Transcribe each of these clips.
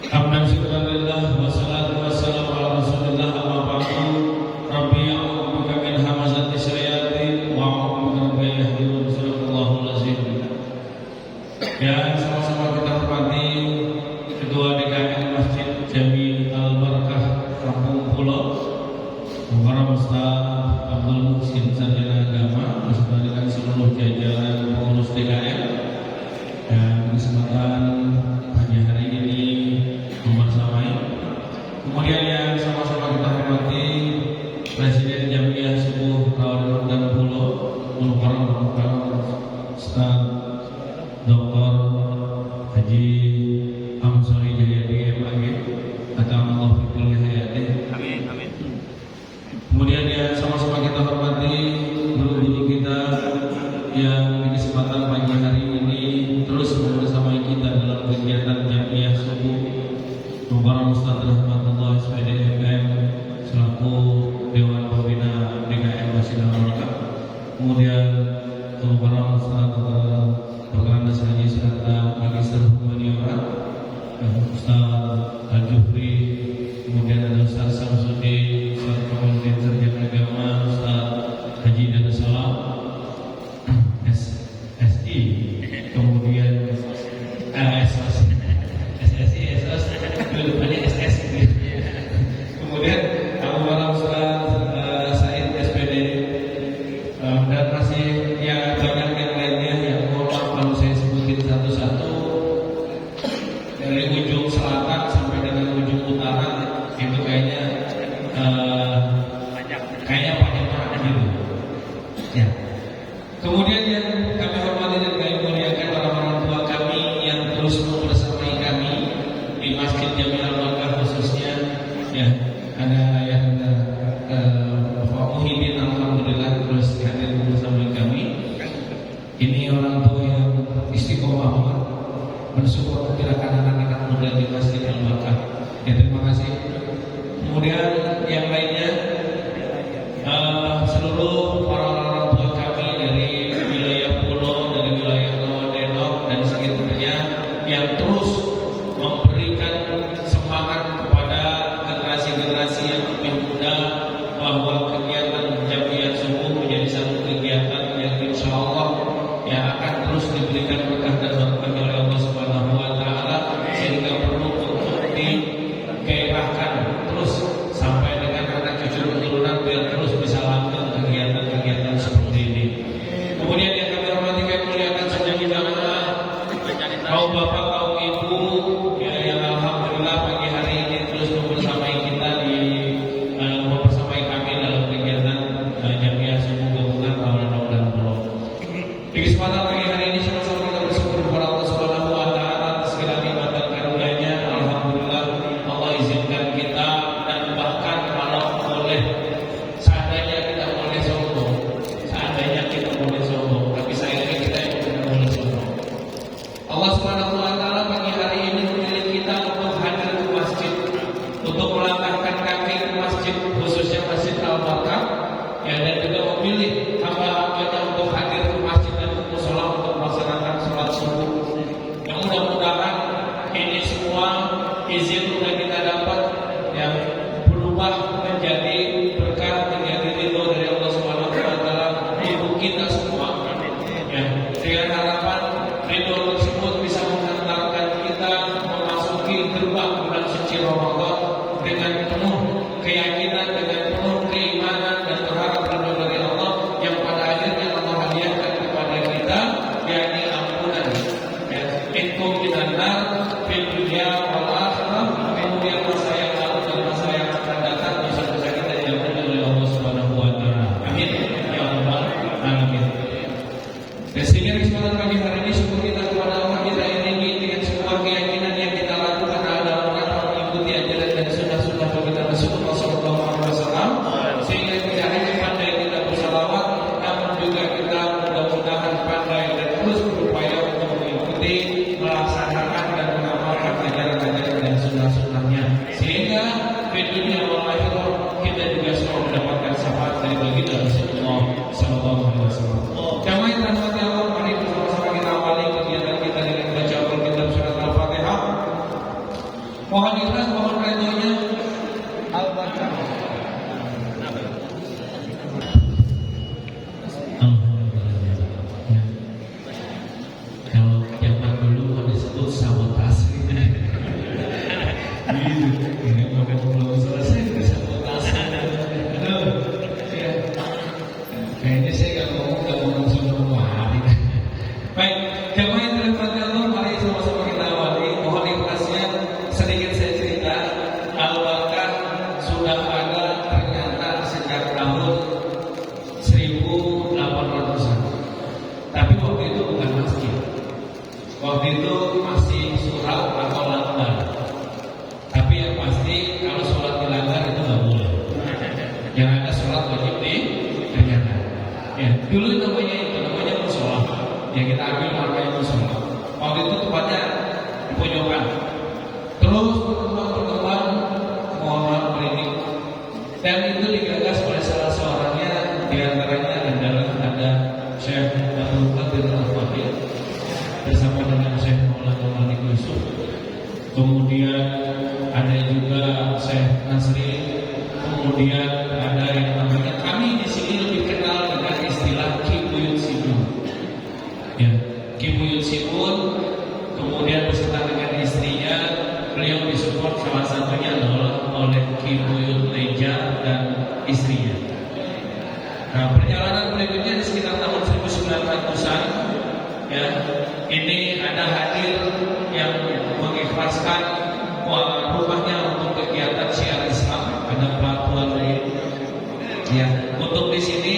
Hamdan syukran lillah wassalatu wassalamu ala rasulillah amma ba'du. Rabbi a'udzu bika min hamazati syayatin wa a'udzu bika rabbi yahdurun. Sadaqallahul azim. Ya, sama-sama kita hormati Ketua DKM Masjid Jami Al-Barakah Kampung Pulo, Mukarram Ustaz Abdul Muhsin Sarjana Agama beserta dengan seluruh jajaran pengurus DKM. Dan kesempatan pagi hari ini membersamai. Kemudian yang sama-sama kita hormati Presiden Jamiah Subuh Kawan dan Pulo, Mukarram Ustaz Dr. Haji Amsori Jayadi MAG Atamallahu fi kulli hayatin. Amin, amin. Kemudian yang sama-sama kita hormati guru-guru kita yang di kesempatan pagi hari ini terus membersamai kita dalam kegiatan Jamiah Subuh. Mukarram Ustaz Rahmatullah SPDMM selaku Dewan Pembina DKM Masjid Al-Barakah. Kemudian Mukarram Ustaz Perkanas Haji serta Magister Humaniora Ustaz Al-Jufri, kemudian ada Ustaz Samsudin, Ustaz Kamaludin Sarjana Agama, Ustaz Haji dan Salam SSI, kemudian SSI, depannya SS, kemudian Abu Bakar Ustaz Said SPD, dan masih ya banyak yang lainnya yang mohon maaf kalau saya sebutin satu-satu dari ujung selatan sampai dengan ujung utara itu kayaknya banyak banget gitu. Ya. Kemudian yang kami hormati dan kami muliakan para orang tua kami yang terus membersamai kami di Masjid Jami Al-Barakah khususnya, ya ada yang Bapak Muhyiddin alhamdulillah terus hadir bersama kami. Ini orang tua yang istiqomah banget mensupport gerakan anak-anak muda di Masjid Al-Barakah. Ya, terima kasih. Kemudian yang lainnya seluruh para orang tua kami dari wilayah Pulo, dari wilayah Lawadenok dan sekitarnya yang terus memberikan semangat kepada generasi-generasi yang lebih muda bahwa kegiatan Jamiah Subuh menjadi satu kegiatan yang insya Allah yang akan terus diberikan berkah dan berkah oleh Allah Subhanahu wa taala, sehingga perlu untuk digairahkan terus sampai dengan anak cucu keturunan biar terus bisa langgeng kegiatan-kegiatan seperti ini. Kemudian yang kami hormati kami muliakan saudara jamaah, kaum bapak, kaum ibu, ya, yang alhamdulillah pagi hari ini terus membersamai kita membersamai kami dalam kegiatan Jamiah Subuh Gabungan Kawan dan Pulo. Di kesempatan pagi hari ini sama-sama kita bersyukur kepada Allah Subhanahu wa taala atas segala nikmat dan karunia-Nya. Alhamdulillah Allah izinkan kita, dan bahkan kalau boleh seandainya kita boleh sombong, tapi sayangnya kita yang tidak boleh sombong. Allah Subhanahu wa taala pagi hari ini memilih kita untuk hadir ke masjid, untuk melangkahkan kaki ke masjid, khususnya Masjid Al-Barakah, ya, dan juga memilih hamba-hambanya untuk hadir ke masjid dan ke mushola untuk melaksanakan sholat subuh. Yang mudah-mudahan ini semua izin sudah kita dapat yang berubah menjadi berkah, menjadi ridho dari Allah Subhanahu wa taala untuk kita semua. Ya, dengan harapan ridho tersebut bisa mengantarkan kita memasuki gerbang bulan suci Ramadan dengan penuh keyakinan, dengan penuh keimanan, dan berharap ridho dari Allah yang pada akhirnya Allah hadiahkan kepada kita, yakni ampunan. Ya, inkum minan-nar fil dunya wal akhirah, kemudian masa yang lalu dan masa yang akan datang bisa kita dijamin oleh Allah Subhanahu wa taala. Amin ya rabbal alamin. Dan sehingga kesempatan pagi hari ini syukur kita kepada Allah kita ini dengan semua keyakinan yang kita lakukan adalah rangka mengikuti ajaran dan sunnah-sunnah kita Rasulullah sallallahu alaihi wasallam, sehingga tidak hanya pandai kita bersalawat, namun juga kita mudah-mudahan pandai dan terus berupaya untuk mengikuti, melaksanakan dan Mohon ikhlas, mohon redhonya. Al-Baqarah. Kalau zaman dulu disebut sabotase. Ini belum selesai sabotase. Kayaknya saya nggak ngomong semua hari. Baik, jemaah yang dirahmati Allah, mari sama-sama kita awali. Mohon ikhlasnya, sedikit saya cerita. Al-Baqarah sudah ada ternyata sejak tahun 1800-an. Tapi waktu itu bukan masjid. Waktu itu masih surau atau langgar. Tapi yang pasti kalau sholat di langgar itu nggak boleh. Yang ada sholat wajib di ternyata. Ya, dulu namanya musola. Yang kita ambil namanya musola. Waktu itu tempatnya di pojokan. Terus berkembang mohon klinik. Dan itu digagas oleh salah seorangnya, diantaranya adalah ada Syekh Abdul Qadir Al-Fadil bersama dengan Syekh Maulana Malik Yusuf. Kemudian ada juga Syekh Nasri. Kemudian ada yang namanya, kami di sini lebih kenal dengan istilah Ki Buyut Simun. Ya, Ki Buyut Simun. Kemudian beserta dengan istrinya, beliau disupport salah satunya adalah oleh Ki Buyut Leja dan istrinya. Nah, perjalanan berikutnya di sekitar tahun 1900-an, ya, ini ada hadir yang mengikhlaskan rumahnya untuk kegiatan syiar Islam, ada pelatuan ya. Untuk di sini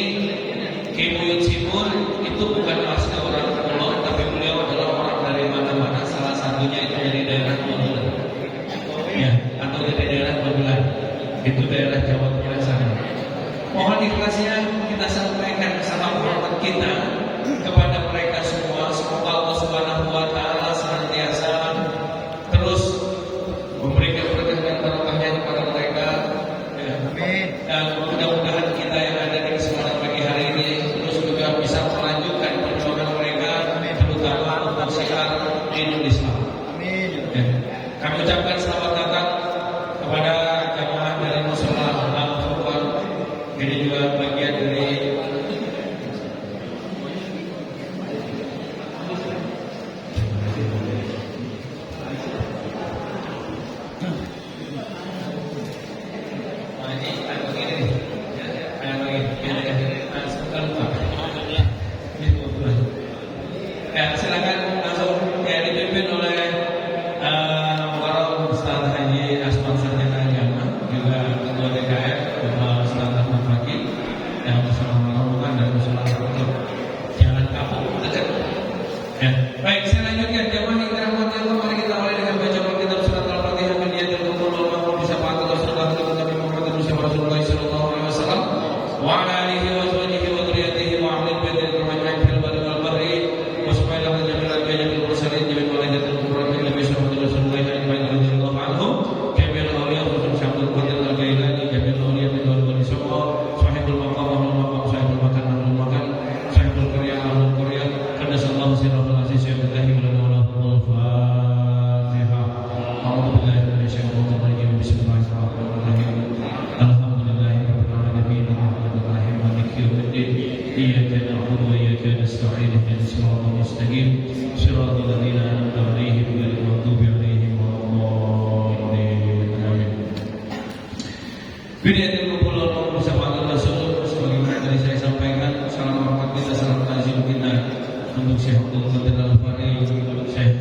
Ki Buyut Simun itu bukan asli orang Kulon, tapi beliau adalah orang dari mana-mana. Salah satunya itu dari daerah Magelang, ya, atau dari daerah Magelang, itu daerah Jawa Tengah sana. Mohon ikhlasnya kita sampaikan sama hormat kita kepada mereka semua. Semoga Allah Subhanahu wa taala senantiasa terus memberikan berkah dan barokahnya kepada mereka. Ya. Dan mudah-mudahan kita yang ada di kesempatan pagi hari ini terus juga bisa melanjutkan perjuangan mereka, terutama untuk syiar dinul Islam. Amin. Ya. Kami ucapkan selamat datang kepada jamaah dari Mushola Al-Furqan. Ini juga bagian dari silakan langsung ya, dipimpin oleh Warung Ustaz Haji Asman Sarjana Agama, juga Ketua DKM Bapak Ustaz Ahmad Fakih, yang bersama rombongan dan bersama rombongan jangan kapok dekat. Ya. Baik, saya lanjutkan jamaah yang dirahmati Allah, mari kita awali dengan baca kitab surat Al-Fatihah min yadil qur'an wal mahfuz bisa fa'al Rasulullah Nabi Muhammad Rasulullah sallallahu alaihi wasallam wa ala alihi wa sahbihi wa dzurriyyatihi wa ahli baitil rahmatan fil barri wal bahri wa subhanahu jami'al bayyinatil mursalin jami'al walidatil qur'an nabi sallallahu Rasulullah radhiyallahu anhu kamil awliya wa syabdul qadir al-gailani jami'al awliya min wali sama sahibul maqam wal maqam sahibul makan wal makan sahibul qarya wal qarya qaddasallahu sirrul aziz ya billahi wa la ilaha Fatihah. A'udzu billahi minasy syaithanir rajim. Bismillahirrahmanirrahim. Alhamdulillahirabbil alamin arrahmanir rahim maliki yaumiddin iyyaka na'budu wa iyyaka nasta'in ihdinas siratal mustaqim siratal ladzina an'amta 'alaihim ghairil maghdubi 'alaihim waladdallin. Amin. Bid'atul qulub bersama Rasul sebagaimana tadi saya sampaikan, salam hormat kita, salam ta'zim kita untuk Syekh Abdul Qadir Al-Fadil, Syekh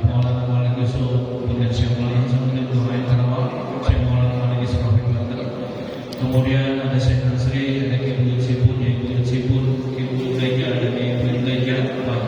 Maulana Malik Yusuf, kemudian Syekh Maulana Sambil Doain Karawang, Syekh Maulana Malik Yusuf Rafiq Banten. Kemudian ada Syekh Nasri, ada Ki Buyut Simun, Ki Buyut Simun, Ki Buyut Leja, ada Ki Buyut Leja, Pak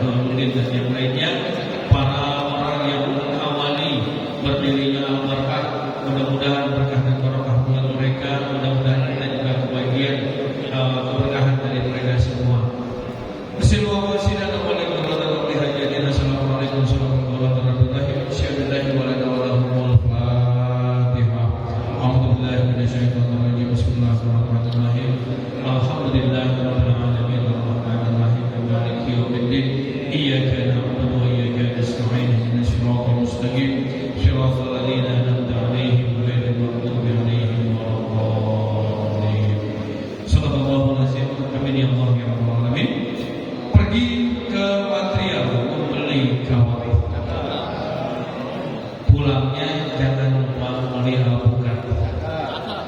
pulangnya jangan lupa beli alpukat.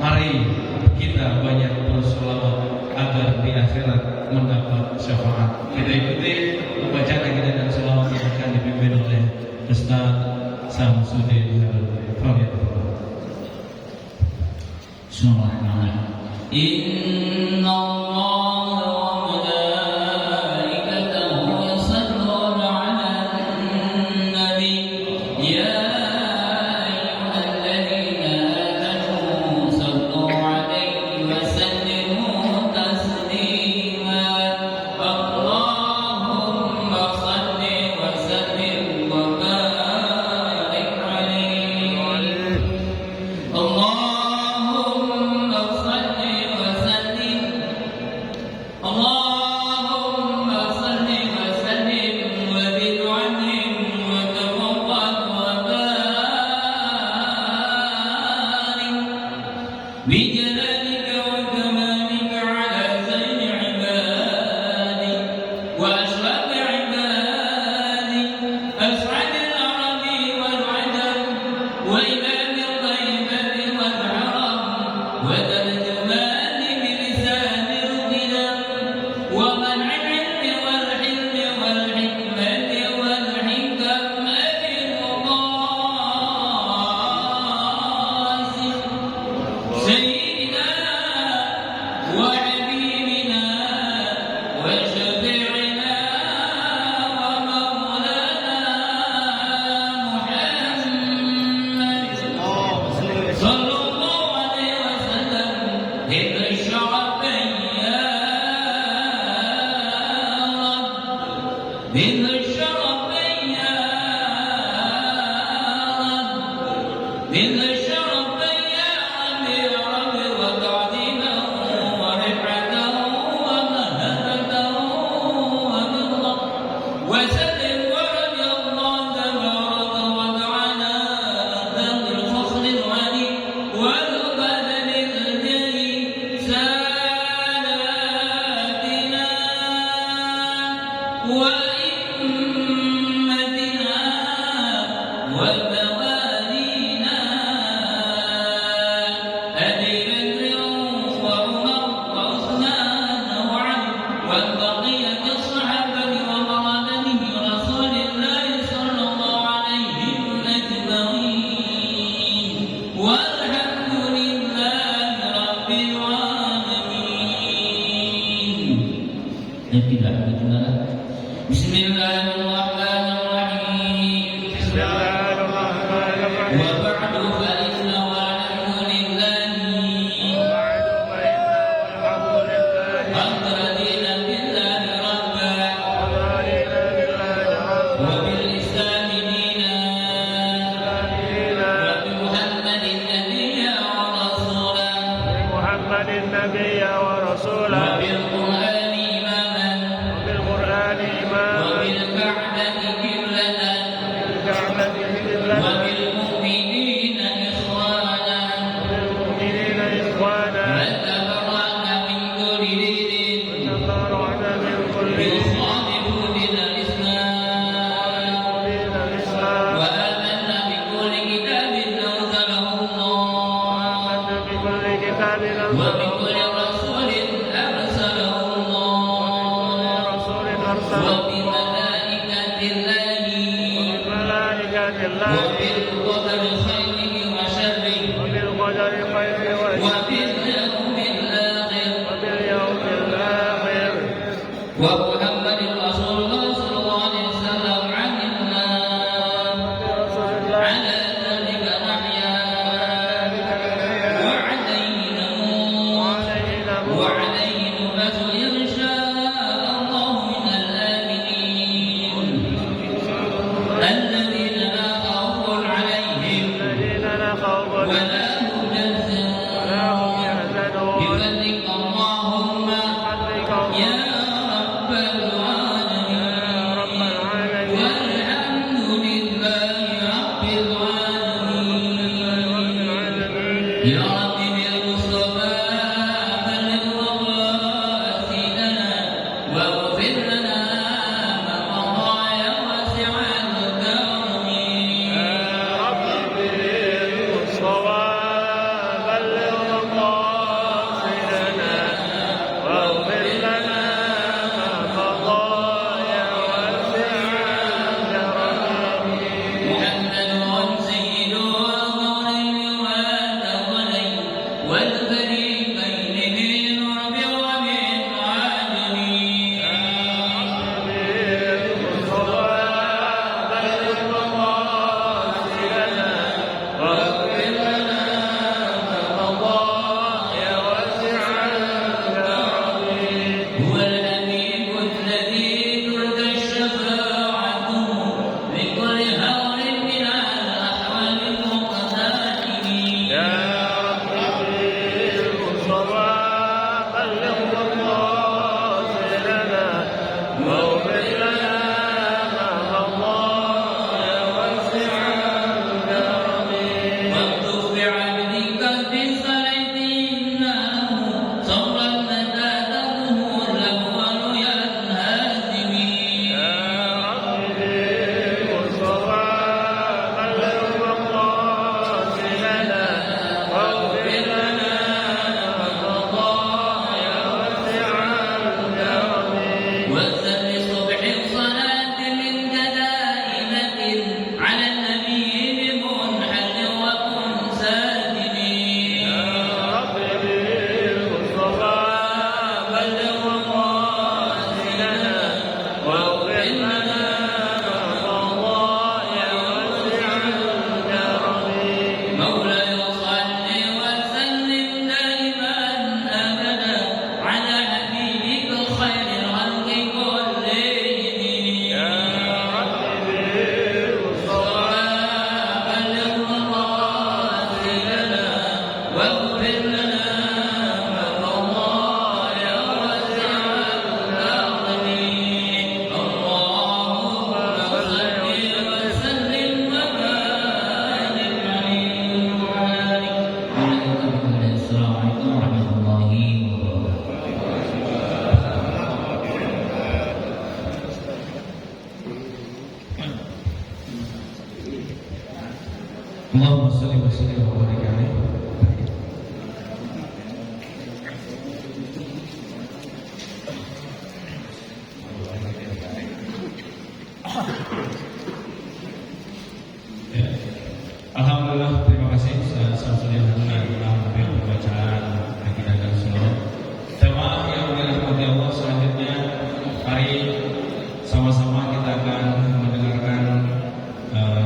Mari kita banyak bersolawat agar di akhirat mendapat syafaat. Kita ikuti pembacaan kita dan selawat yang akan dipimpin oleh Ustaz Samsudin Harun. Bismillahirrahmanirrahim. Inna Allah wa malaikatahu yusalluna 'alan nabi ya ayyuhalladzina amanu sallu 'alaihi wa sallimu taslima. Allahumma salli wa sallim wa barik 'alaihi. بجلالك وكمالك على زين عبادك وأشرف عبادك أسعد العرب والعجم وإمام الطيبة والعرب وترجمان بلسان القلم ومنع العلم والحلم والحكمة والحكم أبي القاسم سيدنا وحبيبنا وشفيعنا ومولانا محمد صلى الله عليه وسلم ذكر الشرفين يا رب ذكر الشرفين يا رب ذكر الشرفين يا رب وتعظيمه ورفعته ومهابته وبره وسلم ورضي الله تبارك وتعالى عن الفخر الغني والبدن الجلي ساداتنا وأئمتنا وموالينا أبي بكر وعمر وعثمان وعلي والبقية الصحابة وقرابته رسول الله صلى الله عليهم أجمعين والحمد لله رب العالمين. بسم الله الرحمن الرحيم. وبعد فإن والحمد لله قد رضينا بالله ربا وبالإسلام دينا وبمحمد النبي ورسولا محمد النبي ورسوله وبالقرآن إماما وبالقرآن إماما وبالكعبة قبلة وبالمؤمنين إخوانا وبالمؤمنين إخوانا وتبرأنا من كل دين وتبرأنا من كل يخالف دين الإسلام دين الإسلام وآمنا بكل كتاب أنزله الله وآمنا بكل كتاب أنزله وبكل رسول أرسله الله رسول أرسله وبملائكة الله وبملائكة الله وبالقدر خيره وشره وبالقدر خيره وشره وباليوم الآخر وباليوم الآخر ومحمد رسول الله صلى الله عليه وسلم عملنا رسول الله على ذلك نحيا وعليه نموت عليه نموت وعليه نبت إن شاء الله من الآمنين الذين لا خوف عليهم الذين لا خوف ولا هم ولا هم يحزنون يحزنون بفضلك اللهم بفضلك يا رب العالمين والحمد لله رب العالمين يا رب بالمصطفى بلغ مقاصدنا واغفر لنا ما مضى يا واسع الكرم رب Allahumma shalli wa sallim wa barik alaihi. Ya. Alhamdulillah, terima kasih Samsudin Hamid pembacaan akidah dan sunnah. Jamaah yang dirahmati Allah, selanjutnya mari sama-sama kita akan mendengarkan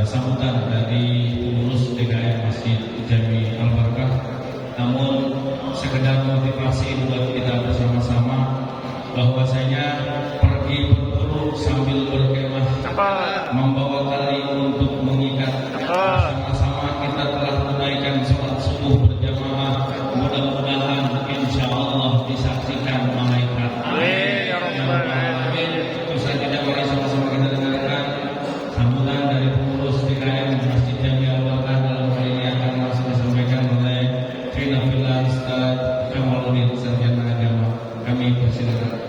sambutan dari pengurus DKM Masjid Jami Al-Barakah. Namun sekedar motivasi buat kita bersama-sama bahwasanya pergi berburu sambil berkemah membawa tali untuk mengikat. Bersama-sama kita telah menunaikan sholat subuh berjamaah. Mudah-mudahan insya Allah disaksikan malaikat. Usai tidak mari sama-sama kita dengarkan sambutan dari pengurus DKM Masjid Jami Al-Barakah. Dalam hal ini akan langsung disampaikan oleh Finafillah Ustaz Kamaluddin Sarjana Agama. Kami persilakan.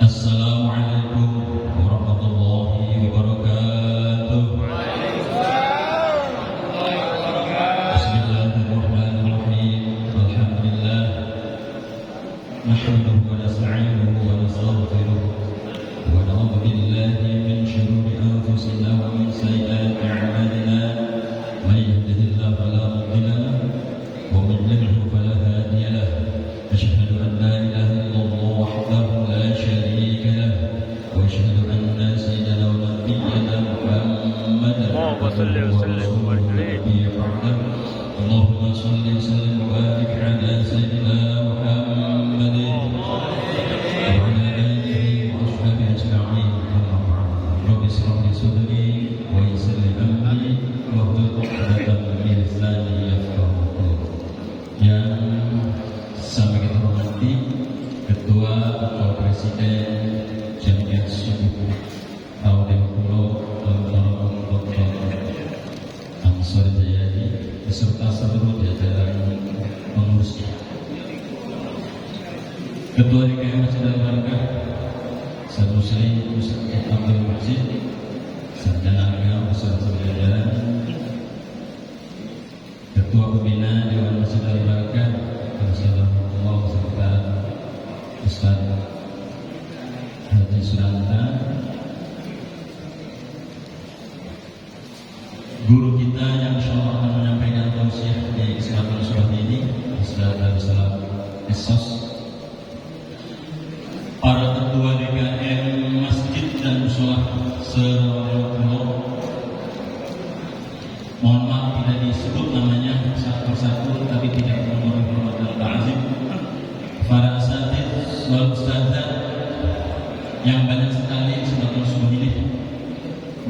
Assalamualaikum warahmatullahi wabarakatuh. Bismillahirrahmanirrahim. Alhamdulillah. Nahmaduhu wa nasta'inuhu wa nastaghfiruh. Wa na'udzu billahi min shururi anfusina wa min sayyiati a'malina. May yahdihillahu fala mudilla lahu wa man yudlil fala hadiya lahu. Asyhadu an la ilaha illallah wahdahu la syarika lahu wa asyhadu anna sayyidana wa nabiyyana Muhammadan Allahumma shalli wa sallim wa barik alaihi. Allahumma shalli wa sallim wa barik ala sayyidina Muhammadin wa ala alihi wa ashabihi ajma'in. Rabbi shrah li sadri wa yassir li amri wahlul 'uqdatam min lisani yafqahu qawli. Yang sampai kita hormati Ketua atau Presiden Jamiat Subuh Audio Pulau Dr. Ansor Jayadi beserta seluruh jajaran pengurusnya. Ketua DKM Masjid Al-Barakah Ustaz Muslim Ustaz Abdul Masjid Sarjana Agama beserta jajaran, Ketua Pembina Dewan Masjid Al-Barakah Assalamualaikum serta Ustaz Haji Suranta, guru kita yang insyaallah akan menyampaikan tausiah di kesempatan surat ini, Ustaz Abdulsalam Esos, para ketua DKM masjid dan mushola se-Pulau. Mohon maaf tidak disebut namanya satu persatu, tapi tidak mengurangi hormat dan ta'zim. Para asatid wal ustazah yang banyak sekali kesempatan subuh ini,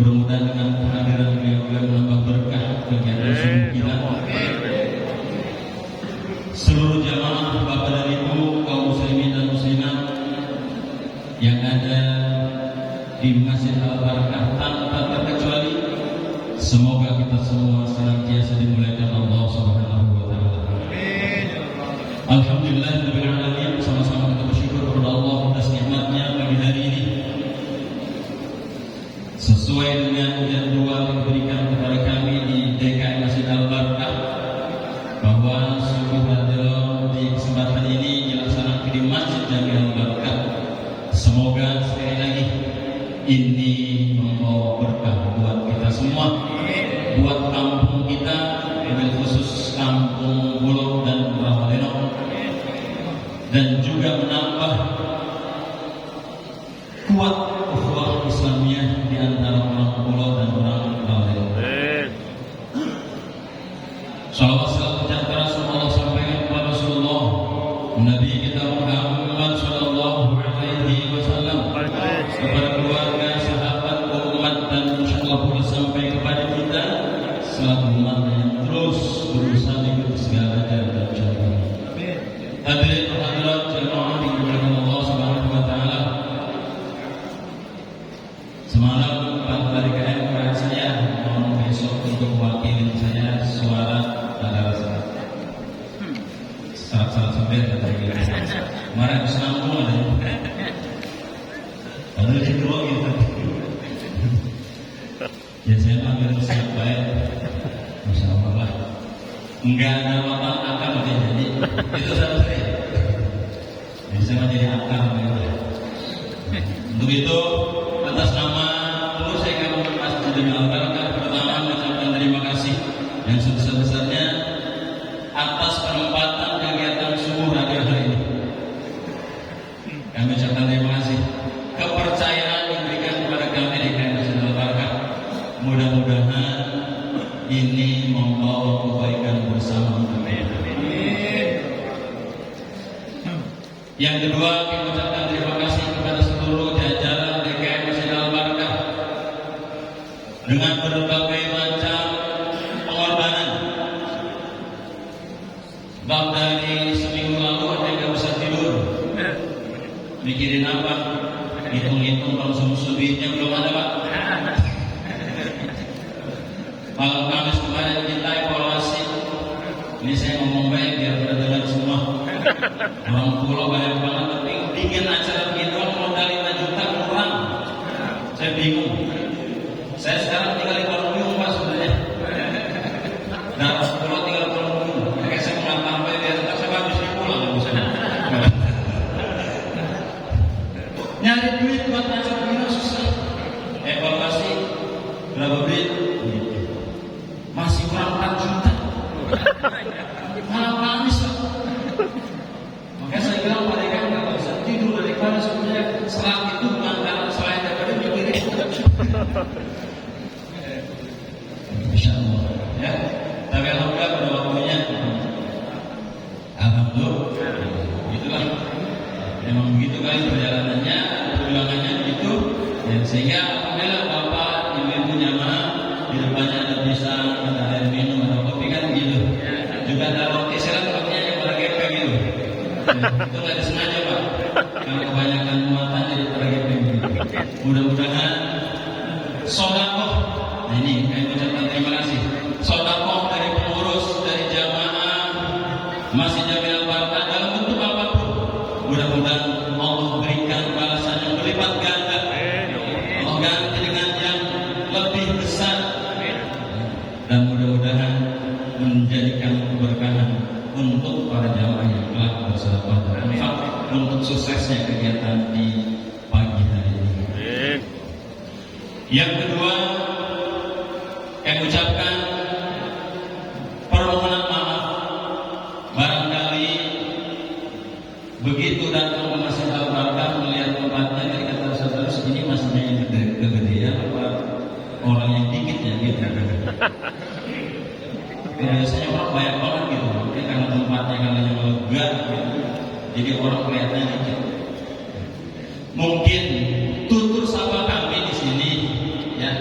mudah-mudahan dengan kehadiran beliau menambah berkah kegiatan subuh kita. Seluruh jamaah bapak dan ibu, kaum muslimin dan muslimat yang ada di Masjid Al-Barakah tanpa terkecuali, semoga kita semua senantiasa dimuliakan Allah Subhanahu wa taala. Alhamdulillahirabbil alamin. Sama-sama kita bersyukur kepada Allah atas nikmatnya pagi hari ini. Sesuai dengan jadwal yang diberikan kepada kami di DKM Masjid Al-Barakah bahwa subuh hadroh di kesempatan ini dilaksanakan di Masjid Jami Al-Barakah. Semoga sekali lagi ini membawa berkah buat kita semua, buat kampung kita, wabil khusus kampung Bulog dan Ramaleno, dan juga menambah kuat ukhuwah Islamiyah di antara orang Bulog dan orang Ramaleno. Salawat salam sejahtera Allah sampaikan kepada Rasulullah Nabi kita Muhammad sallallahu alaihi wasallam, kepada keluarga, sahabat, umat, dan insyaallah pula sampai kepada kita salah sumber kemarin habis nampung ada padahal itu gitu. Ya saya ambil siap baik, Masya Allah lah. Enggak ada lapang akal jadi itu satu saya. Jadi saya menjadi akal gitu. Untuk itu atas nama pengurus Ekonomi Masjid Al-Barakah pertama mengucapkan terima kasih yang sebesar-besarnya atas penempatan kegiatan subuh radio hari ini. Kami ucapkan terima kasih kepercayaan yang diberikan kepada kami di Masjid Al-Barakah. Mudah-mudahan ini membawa kebaikan bersama. Amin. Yang kedua, kami ucapkan terima kasih kepada seluruh jajaran DKM Masjid Al-Barakah dengan berbagai macam pengorbanan. Bang dari seminggu lalu ada yang gak bisa tidur, mikirin apa? Hitung-hitung konsumsi duitnya belum ada, Pak. Kalau Kamis kemarin kita evaluasi, ini saya ngomong baik biar pada dengar semua. Orang pulau banyak banget, tapi bikin acara begitu modal 5 juta kurang. Saya bingung. Saya sekarang tinggal di Palembang, Pak, sebenarnya. Nah, pulau tinggal di Palembang. Makanya saya mau tambah biar saya habis pulang misalnya. Nyari duit buat acara begini susah. Evaluasi berapa duit? Masih kurang 4 juta. Malah Kamis, Pak. Makanya saya bilang pada kan nggak bisa tidur daripada sebenarnya serat itu bukan karena selain daripada mikirin. Insya Allah, ya. Tapi alhamdulillah pada waktunya, alhamdulillah, itulah. Memang begitu kali perjalanannya, perjuangannya begitu, dan sehingga alhamdulillah bapak ibu-ibu jamaah di depannya ada pisang, ada air minum, ada kopi kan begitu. Juga ada roti serat, rotinya yang pada gepeng gitu. Itu nggak disengaja, Pak. Kalau kebanyakan muatan jadi pada gepeng gitu. Mudah-mudahan sodakoh. Nah ini saya ucapkan terima kasih. Sodakoh dari pengurus, dari jamaah Masjid Jamil Al-Barakah dalam bentuk apapun. Mudah-mudahan Allah berikan balasan yang berlipat ganda. Allah ganti dengan yang lebih besar. Dan mudah-mudahan menjadikan keberkahan untuk para jamaah yang telah bersedekah dan infak untuk suksesnya kegiatan di pagi hari ini. Yang kedua, saya ucapkan permohonan maaf barangkali begitu datang ke Masjid Al-Barakah melihat tempatnya dari kata terus ini masjidnya yang kegedean apa orang yang dikit ya gitu. Biasanya orang banyak banget gitu, mungkin karena tempatnya kalian yang lega gitu. Jadi orang kelihatannya dikit. Mungkin tutur sapa kami di sini, ya.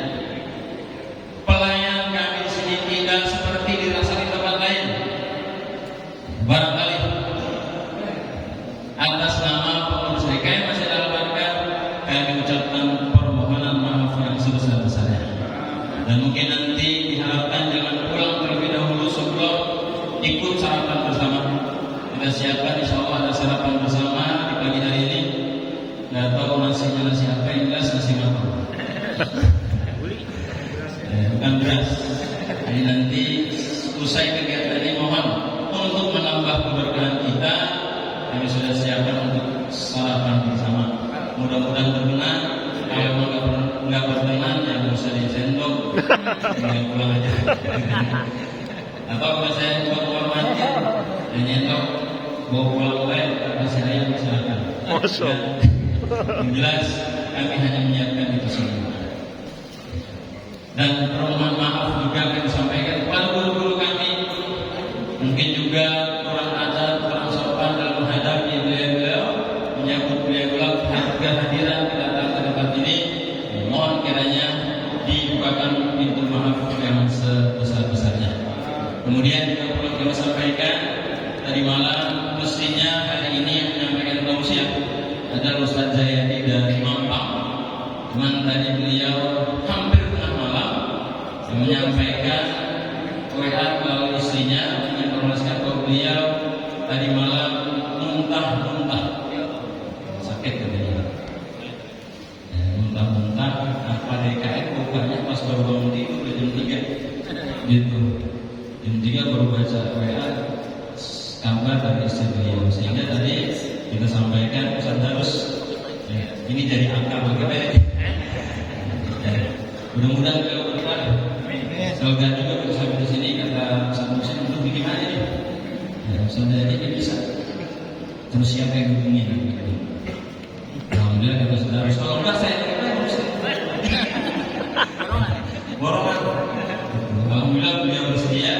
Pelayan kami di sini tidak seperti dirasa di tempat lain. Barangkali atas nama pengurus DKM Masjid Al-Barakah kami ucapkan permohonan maaf yang sebesar-besarnya. Dan mungkin nanti diharapkan jangan pulang terlebih dahulu sebelum ikut sarapan bersama. Kita siapkan insya Allah ada sarapan bersama di pagi hari ini. Nggak tahu nasinya nasi apa, yang jelas nasi matang. Bukan beras. Jadi nanti usai kegiatan ini mohon untuk menambah keberkahan kita. Kami sudah siapkan untuk sarapan bersama. Mudah-mudahan berkenan. Kalau nggak berkenan ya nggak usah disendok, tinggal pulang aja. Atau kalau saya buat hormati, ya nyendok, bawa pulang lain, tapi saya silakan. Yang jelas kami hanya menyiapkan itu semua. Dan permohonan maaf juga kami sampaikan kepada guru-guru kami, mungkin juga kurang ajar, kurang sopan dalam menghadapi beliau-beliau, menyambut beliau-beliau kehadiran datang ke tempat ini. Mohon kiranya dibukakan pintu maaf yang sebesar-besarnya. Kemudian juga perlu kami sampaikan tadi malam mestinya hari ini yang menyampaikan tausiah adalah Ustaz Jayadi dari Mampang. Cuman tadi beliau hampir tengah malam menyampaikan WA melalui istrinya menginformasikan bahwa beliau tadi malam muntah-muntah, sakit katanya. Muntah-muntah, apa DKM bukanya pas baru bangun tidur jam 3 gitu. Jam 3 baru baca WA kabar dari istri beliau, sehingga tadi kita sampaikan Ustaz harus ini jadi akal kita ya. Mudah-mudahan kalau berkah. Semoga juga bersama di sini kata Ustaz Musin untuk bikin aja nih. Ustaz jadi bisa. Terus siapa yang hubungi? Alhamdulillah kata saudara. Kalau enggak saya harus. Borongan. Alhamdulillah beliau bersedia.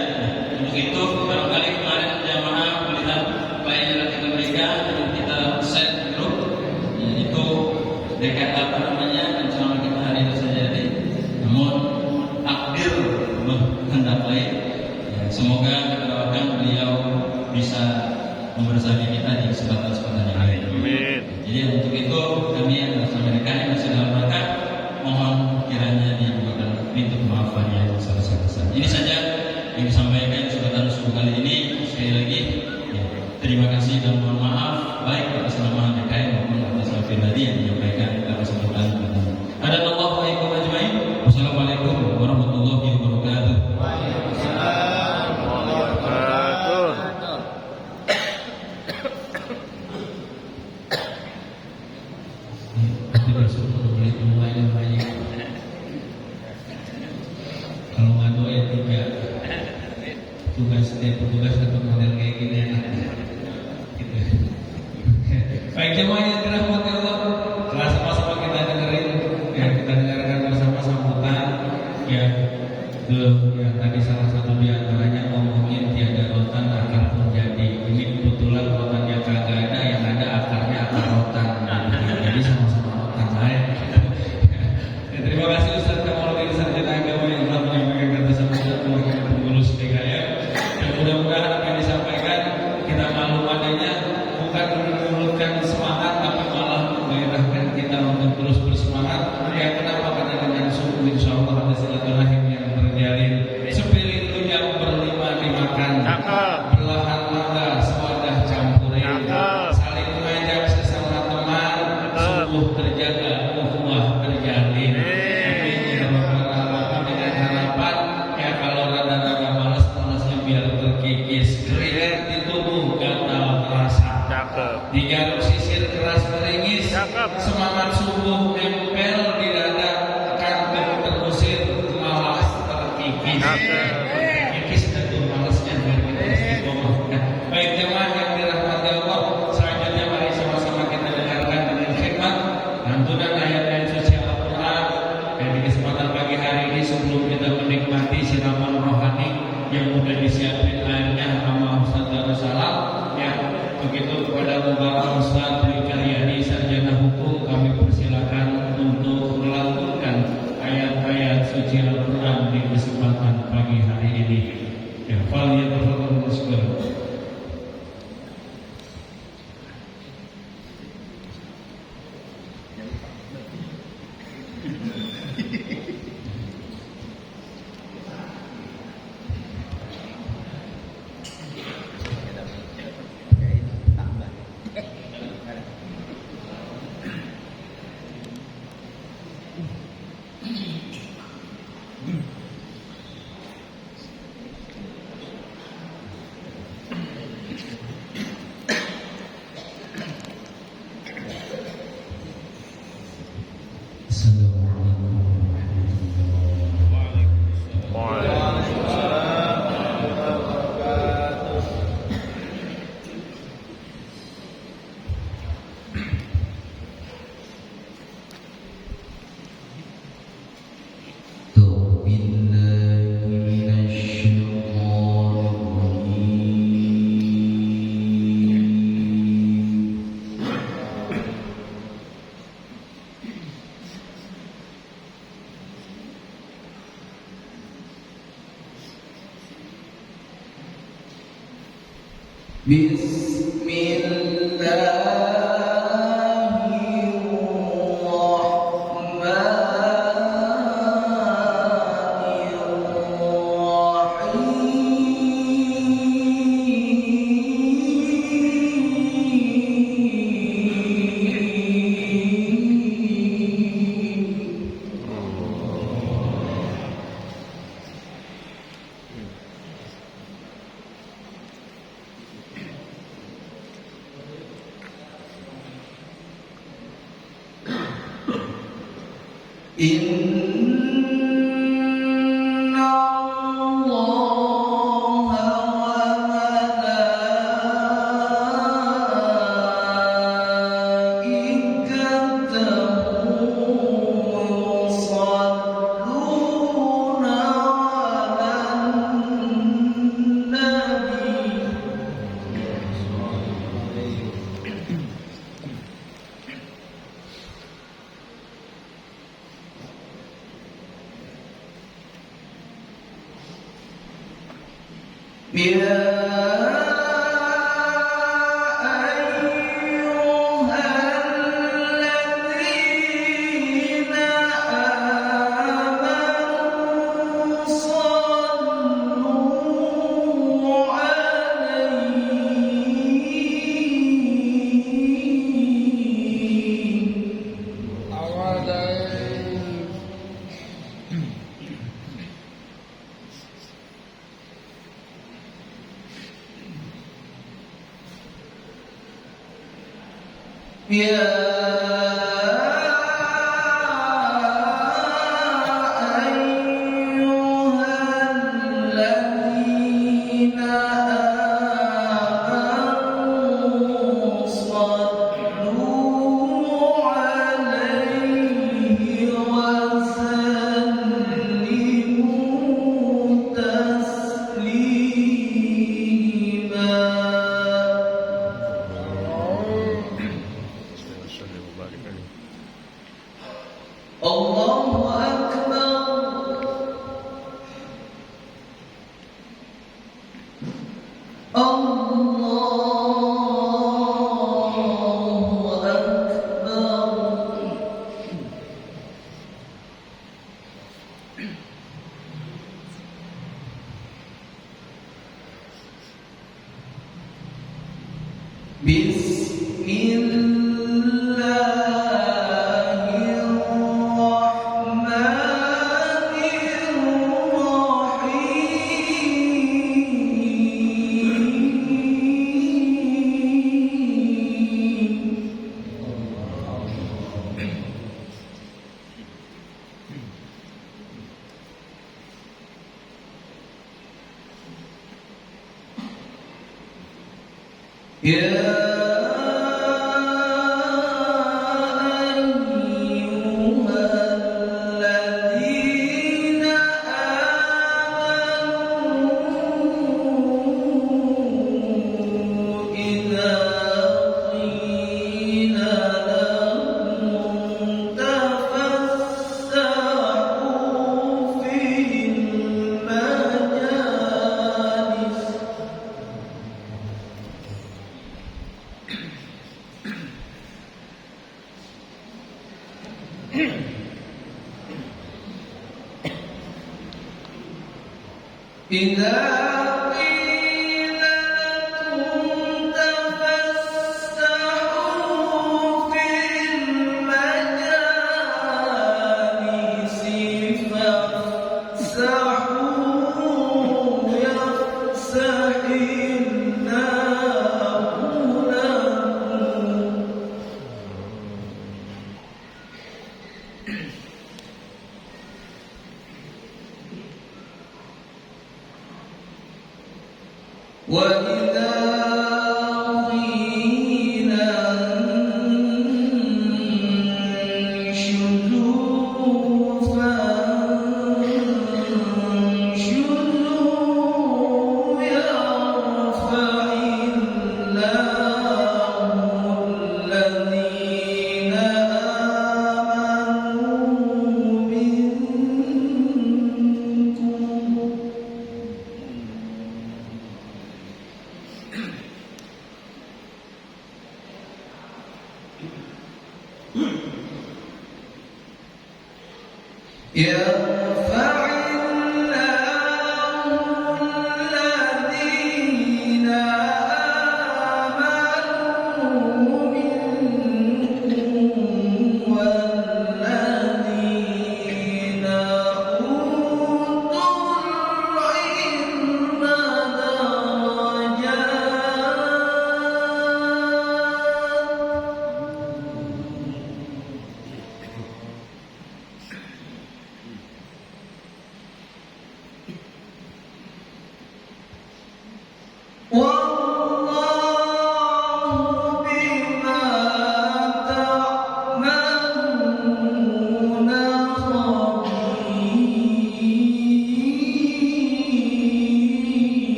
Untuk itu barangkali kemarin jamaah melihat pelayanan kita berikan dan kita set grup, yaitu dekat apa namanya rencana kita hari itu saja. Namun takdir berkehendak lain. Semoga kita doakan beliau bisa membersamai kita di kesempatan-kesempatan yang lain. Amin. Jadi untuk itu kami yang bersama DKM masih dalam rangka mohon kiranya dibukakan pintu kemaafan yang sebesar-besar. Ini saja yang disampaikan di kesempatan subuh kali ini. Sekali lagi terima kasih dan mohon maaf baik atas nama DKM maupun atas nama pribadi yang menyampaikan kesempatan ini. Adallahu alaikum ajmain. Wassalamualaikum warahmatullahi wabarakatuh. Kalau nggak doa ya tiga tugas setiap petugas dapat model kayak gini enak. Gitu. Baik jemaah yang dirahmati Allah, setelah sama-sama kita dengerin, ya kita dengarkan bersama sambutan, ya yang tadi salah satu di antaranya ngomongin tiada rotan akar pun jadi. Ini kebetulan rotannya kagak ada, yang ada akarnya akar rotan. Jadi sama-sama rotan lain. Terima kasih Ustaz Kamaludin Sarjana Agama yang telah menyampaikan kata sambutan mewakili pengurus DKM. Dan mudah-mudahan apa yang disampaikan kita maklum adanya bukan menurunkan semangat, tapi malah menggairahkan kita untuk terus bersemangat. Ya kenapa? Karena dengan sungguh insya Allah ada silaturahim yang terjalin. Sepiring rujak berlima dimakan, belahan mangga sewadah campurin, saling mengajak sesama teman, sungguh terjaga, ukhuwah terjalin. Dengan harapan ya kalau rada-rada malas-malasnya biar terkikis, keringat di tubuh gatal terasa, digaruk sisir keras meringis, semangat subuh nempel di dada, kantuk terusir malas terkikis. Kikis dan tuh malasnya biar kita istiqomah. Baik jemaah yang dirahmati Allah, selanjutnya mari sama-sama kita dengarkan dengan khidmat lantunan ayat-ayat suci Al-Quran. Dan di kesempatan pagi hari ini sebelum kita menikmati siraman rohani yang sudah disiapin airnya sama Ustaz Darussalam, ya begitu kepada Bapak Ustaz Dwi Karyadi Sarjana Hukum, kami persilakan untuk melantunkan ayat-ayat suci Al-Quran di kesempatan pagi hari ini. Ya, faliyatafadhal mashkur. Inna Allah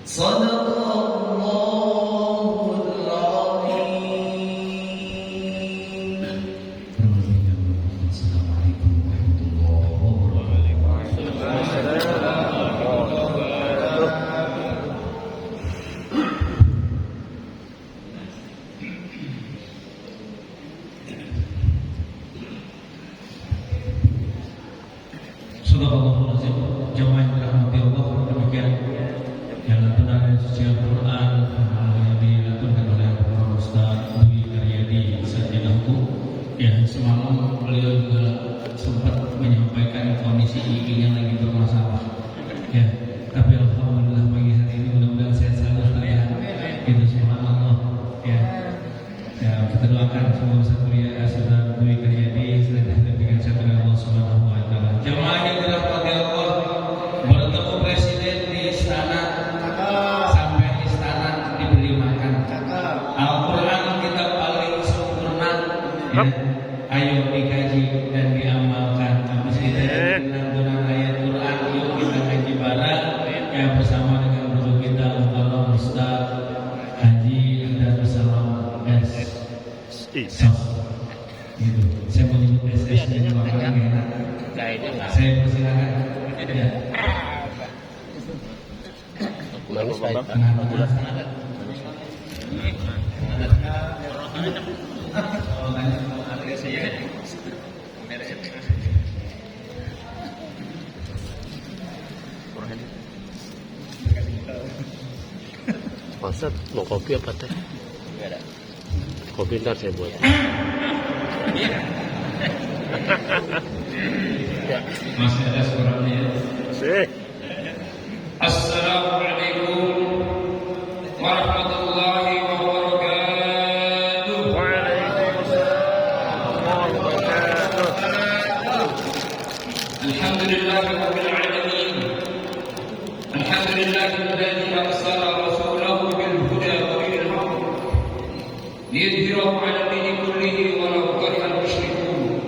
Assalamualaikum warahmatullahi wabarakatuh. Subhanallahul jamaah yang dirahmati Allah, demikian yang lantunan ayat suci Al-Quran yang dilantunkan oleh Bapak Ustaz Dwi Karyadi Sarjanaku. Ya, semalam beliau juga sempat menyampaikan kondisi giginya lagi bermasalah. Ya, tapi alhamdulillah pagi hari ini mudah-mudahan sehat selalu ya. Itu subhanallah. Ya, ya kita doakan semoga Satria Saudara Dwi Karyadi selalu diberikan sehat oleh Allah Subhanahu wa taala. Jemaah yang dirahmati Allah, bertemu presiden di istana, sampai istana diberi makan. Al-Quran kita paling sempurna, ya. Ayo dikaji dan diamalkan. Habis kita jadi lantunan ayat Quran, yuk kita kaji bareng, ya bersama dengan guru kita Bapak Ustaz Haji Darussalam S. Gitu. Saya mau nyebut SS jadi makanya enak. Saya persilakan. Ya. Ustaz, mau kopi apa teh? Kopi ntar saya buat. Masih ada suaranya ya. Assalamualaikum warahmatullahi wabarakatuh. Alhamdulillahirabbil alamin. Alhamdulillahilladzi arsala rasulahu bil huda wa dinil haqq liyudhhirahu 'ala dini kullihi walau karihal musyrikun.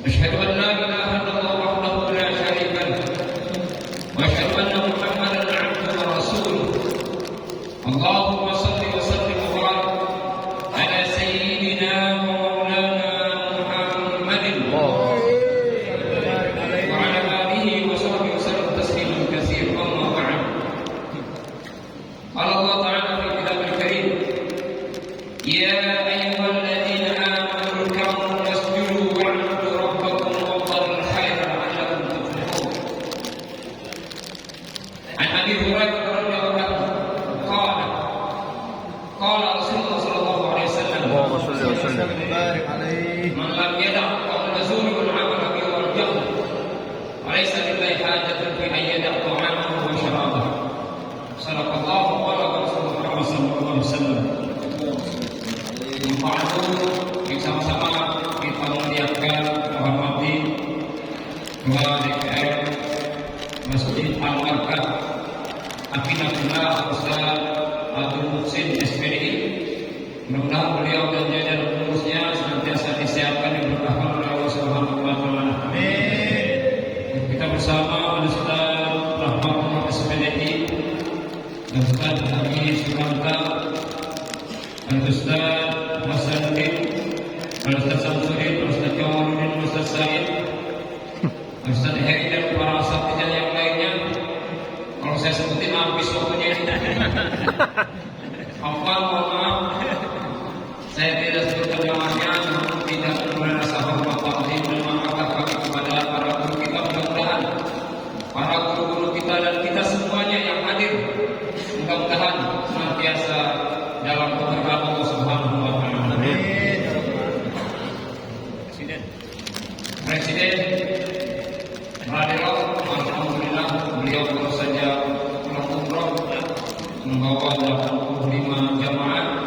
Asyhadu an la ilaha illallah wahdahu la syarika lahu wa asyhadu anna Muhammadan 'abduhu wa rasuluh. Allahumma shalli wa sallim wa barik ala sayyidina wa maulana Muhammadin wa ala alihi wa sahbihi wa sallam tasliman katsiran. Amma ba'd. Qala Allah ta'ala fi kitabil karim, ya ayyuhalladzina amanu irka'u wasjudu wa'budu rabbakum waf'alul khaira la'allakum tuflihun. An Abi Hurairah radhiyallahu anhu qala qala Rasulullah sallallahu alaihi wasallam, man lam yada' qawla zuri wal 'amala bihi wal jahl wa laysa lillahi hajatun fi an yada' ta'amahu wa sharabahu. Sadaqallahu wa Rasulullah Muhammad sallallahu alaihi wasallam. Yang sama-sama kita muliakan, menghormati Ketua DPR Masjid Al-Barkah Hafizahullah Ustaz Abdul Muhsin SPDI. Mudah-mudahan beliau dan jajaran pengurusnya senantiasa disiapkan diberkahkan oleh Allah Subhanahu wa taala. Amin. Kita bersama Ustaz Rahmatullah SPDI dan Ustaz Haji Sumanta dan Ustaz Hasanuddin, Ustaz Samsudin, Ustaz Kamaluddin, Ustaz Said, Ustaz Heri dan para asatidz yang lainnya. Kalau saya sebutin habis waktunya ini. Mohon maaf, saya tidak sebutkan namanya, namun tidak berada rasa hormat takdim dan maafkan kami kepada para guru kita. Mudah-mudahan para guru-guru kita dan kita semuanya yang hadir, mudah-mudahan senantiasa dalam keberkahan Allah Subhanahu wa taala. Presiden Radenov, alhamdulillah beliau baru saja pulang umroh membawa 85 jamaah.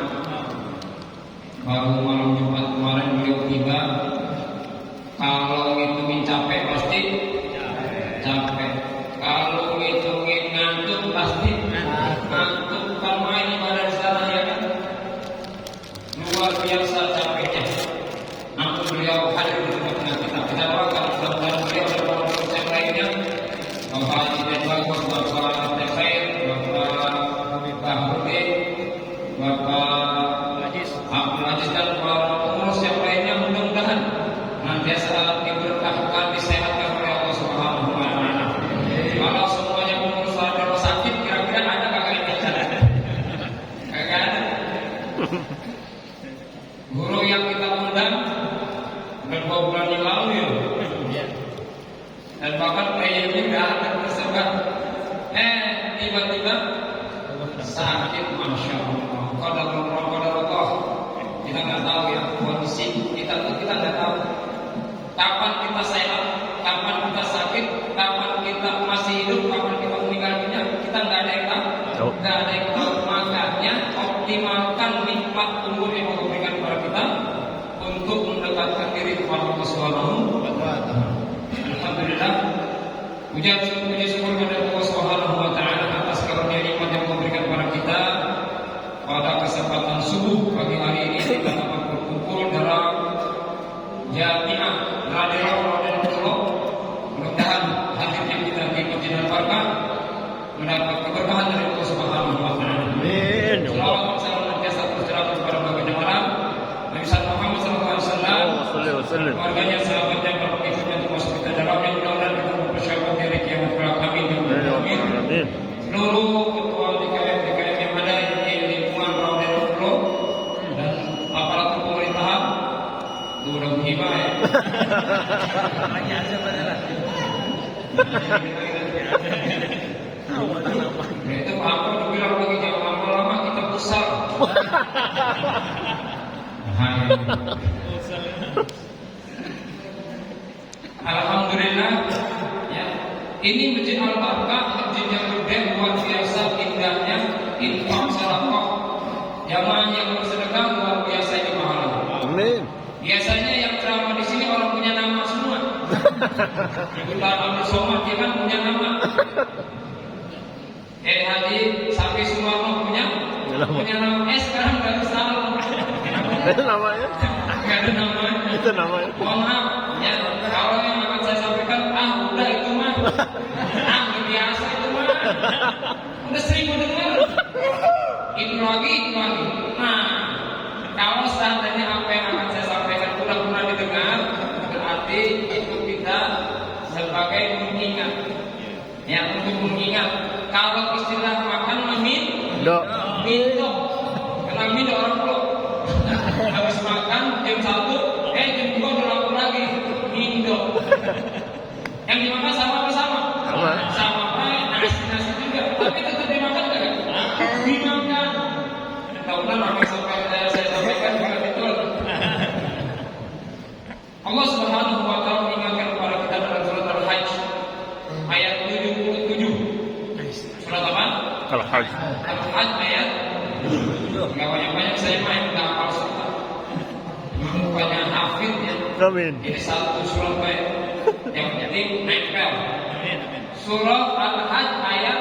Baru malam Jumat kemarin beliau tiba. Kalau ngitungin capek pasti capek. Kalau ngitungin ngantuk pasti ngantuk. Bukan main ibadah di sana ya kan? Luar biasa capeknya. Namun beliau hadir di tengah-tengah kita. Kita doakan mudah-mudahan beliau dan para pengurus yang lainnya, Bapak Haji dan Bagus, Bapak Teh Khair, Bapak tiba-tiba sakit, masya Allah. Qadarullah. Kita nggak tahu ya kondisi kita nggak tahu. Kapan kita sehat, kapan kita sakit, kapan kita masih hidup, kapan kita meninggal dunia, kita nggak ada yang tahu. Nggak ada yang tahu. Makanya optimalkan nikmat umur yang Allah berikan kepada kita untuk mendekatkan diri kepada Allah Subhanahu wa Ta'ala. Alhamdulillah. Puji syukur kepada Allah Subhanahu wa Ta'ala atas karunia nikmat yang Allah berikan kepada kita. Pada kesempatan subuh pagi hari ini kita dapat berkumpul dalam Jami'ah Raden Pulau. Mudah-mudahan hadirnya kita di Masjid Al-Barkah mendapat keberkahan dari Allah Subhanahu wa Ta'ala. Amin. Salawat salam jasa tercurah kepada baginda malam Nabi Muhammad sallallahu alaihi wasallam. Keluarganya, sahabatnya, para pengikutnya termasuk kita dalamnya, mudah-mudahan kita mempersiapkan diri kiamat kelak. Amin. Amin. Seluruh ketua DKM yang ada di lingkungan Raden Pulau dan aparatur pemerintahan udah menghibah ya. Namanya aja beneran. Itu apa dibilang lagi jangan lama-lama kita besar. Alhamdulillah ya. Ini Masjid Al-Barkah, masjid yang gede, luar biasa indahnya, infak sedekah. Jamaah yang bersedekah luar biasa ini pahalanya. Amin. Biasanya yang ceramah di sini orang punya nama semua. Ibu Abdul Somad dia kan punya nama. Haji Safi Sumarno punya nama. Sekarang nggak ada salah. Namanya? Nggak ada namanya. Itu namanya. Mohon maaf ya, kalau yang akan saya sampaikan, udah itu mah, biasa itu mah, udah sering mendengar. Itu lagi. Nah, kalau seandainya apa yang akan saya sampaikan udah pernah didengar, berarti itu kita sebagai mengingat. Ya, untuk mengingat. Kalau istilah makan mindo. Karena mindo orang pulau. Habis makan jam 1, jam 2 udah lapar lagi. Mindo. Yang dimakan sama. Sama nasi juga. Tapi tetap dimakan nggak? Dimakan. Tahulah apa yang saya sampaikan juga betul. Allah Subhanahu wa Ta'ala mengingatkan kepada kita dalam surat Al-Hajj ayat 77. Surat apa? Al-Hajj. Al-Hajj ayat 77. Enggak banyak-banyak saya main enggak hafal surat. Bukannya hafid ya. Amin. Ini satu surat baik. Yang penting nempel. Amin. Surat Al-Hajj ayat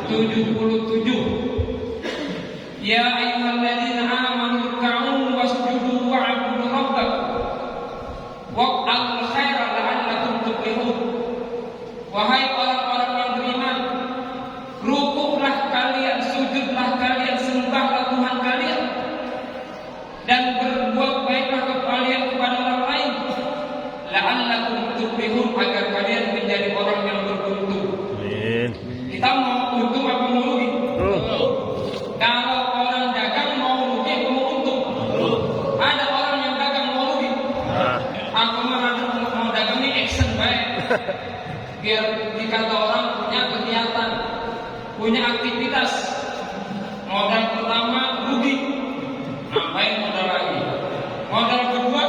77. Ya ayyuhalladzina amanu ruk'u wasjudu wa'budu rabbakum wa'alul khaira la'allakum tuflihun. Wahai orang-orang yang beriman, rukuklah kalian, sujudlah kalian, sembahlah Tuhan kalian, dan berbuat baiklah kepada orang lain, la'allakum tuflihun, agar kalian menjadi orang yang beruntung. Amin. Kita mau untung apa mau rugi? Kalau orang dagang mau rugi atau mau untung? Ada orang yang dagang mau rugi. Aku mau dagang ini action baik. Biar dikata orang punya kegiatan, punya aktivitas. Modal pertama rugi, nambahin modal lagi. Modal kedua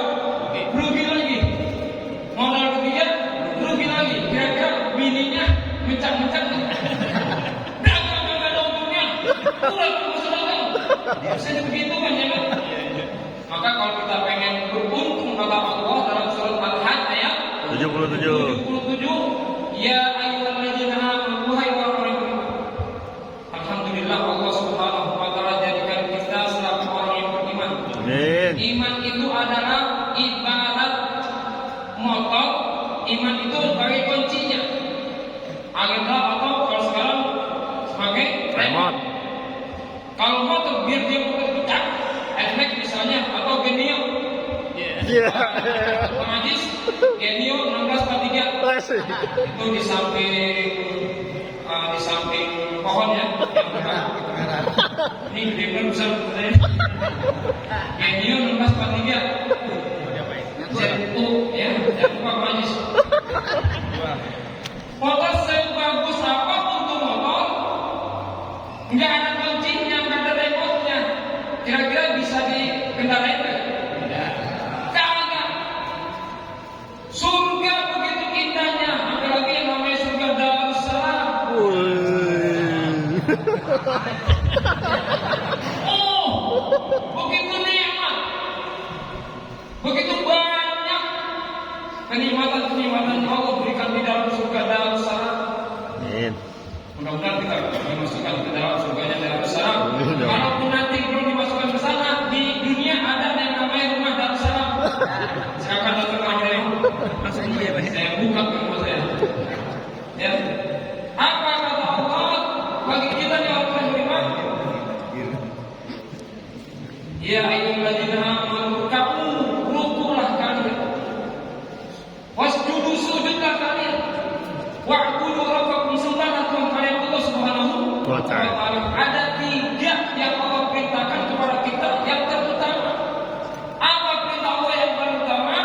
rugi lagi. Modal ketiga rugi lagi. Kira-kira bininya mencak-mencak. Dagang nggak ada untungnya. Kurang dagang. Biasanya begitu kan ya kan? Maka kalau kita pengen beruntung kata Allah dalam surat Al-Hajj ayat 77. Ya ayyuhalladzina amanu, wahai orang-orang yang beriman. Alhamdulillah Allah Subhanahu wa Ta'ala jadikan kita selaku orang yang beriman. Amin. Iman itu adalah ibarat motor. Iman itu sebagai kuncinya. Agenda atau kalau sekarang sebagai remote. Kalau motor biar dia bergerak, efek misalnya atau genio. Majis genio 16/3. Itu di samping pohonnya. Ini gede kan besar sebenarnya. Genio 16/3. Zentu ya, jangan lupa majis. Motor sebagus apapun tuh motor, Oh, begitu nikmat, begitu banyak kenikmatan-kenikmatan Allah berikan di dalam surga Darussalam. Amin. Mudah-mudahan kita dimasukkan ke dalam surganya Darussalam. Kalaupun nanti belum dimasukkan ke sana, di dunia ada yang namanya rumah Darussalam. Silakan datang aja ya. Langsung ya, saya buka rumah saya. Ya. Apa kata Allah bagi kita yang orang beriman? Ya ayyuhalladzina amanu ruk'u, rukulah kalian. Wasjudu, sujudlah kalian. Wa'budu rabbakum, sembahlah Tuhan kalian Allah Subhanahu wa ta'ala. Ada 3 yang Allah perintahkan kepada kita yang terutama. Apa perintah Allah yang paling utama?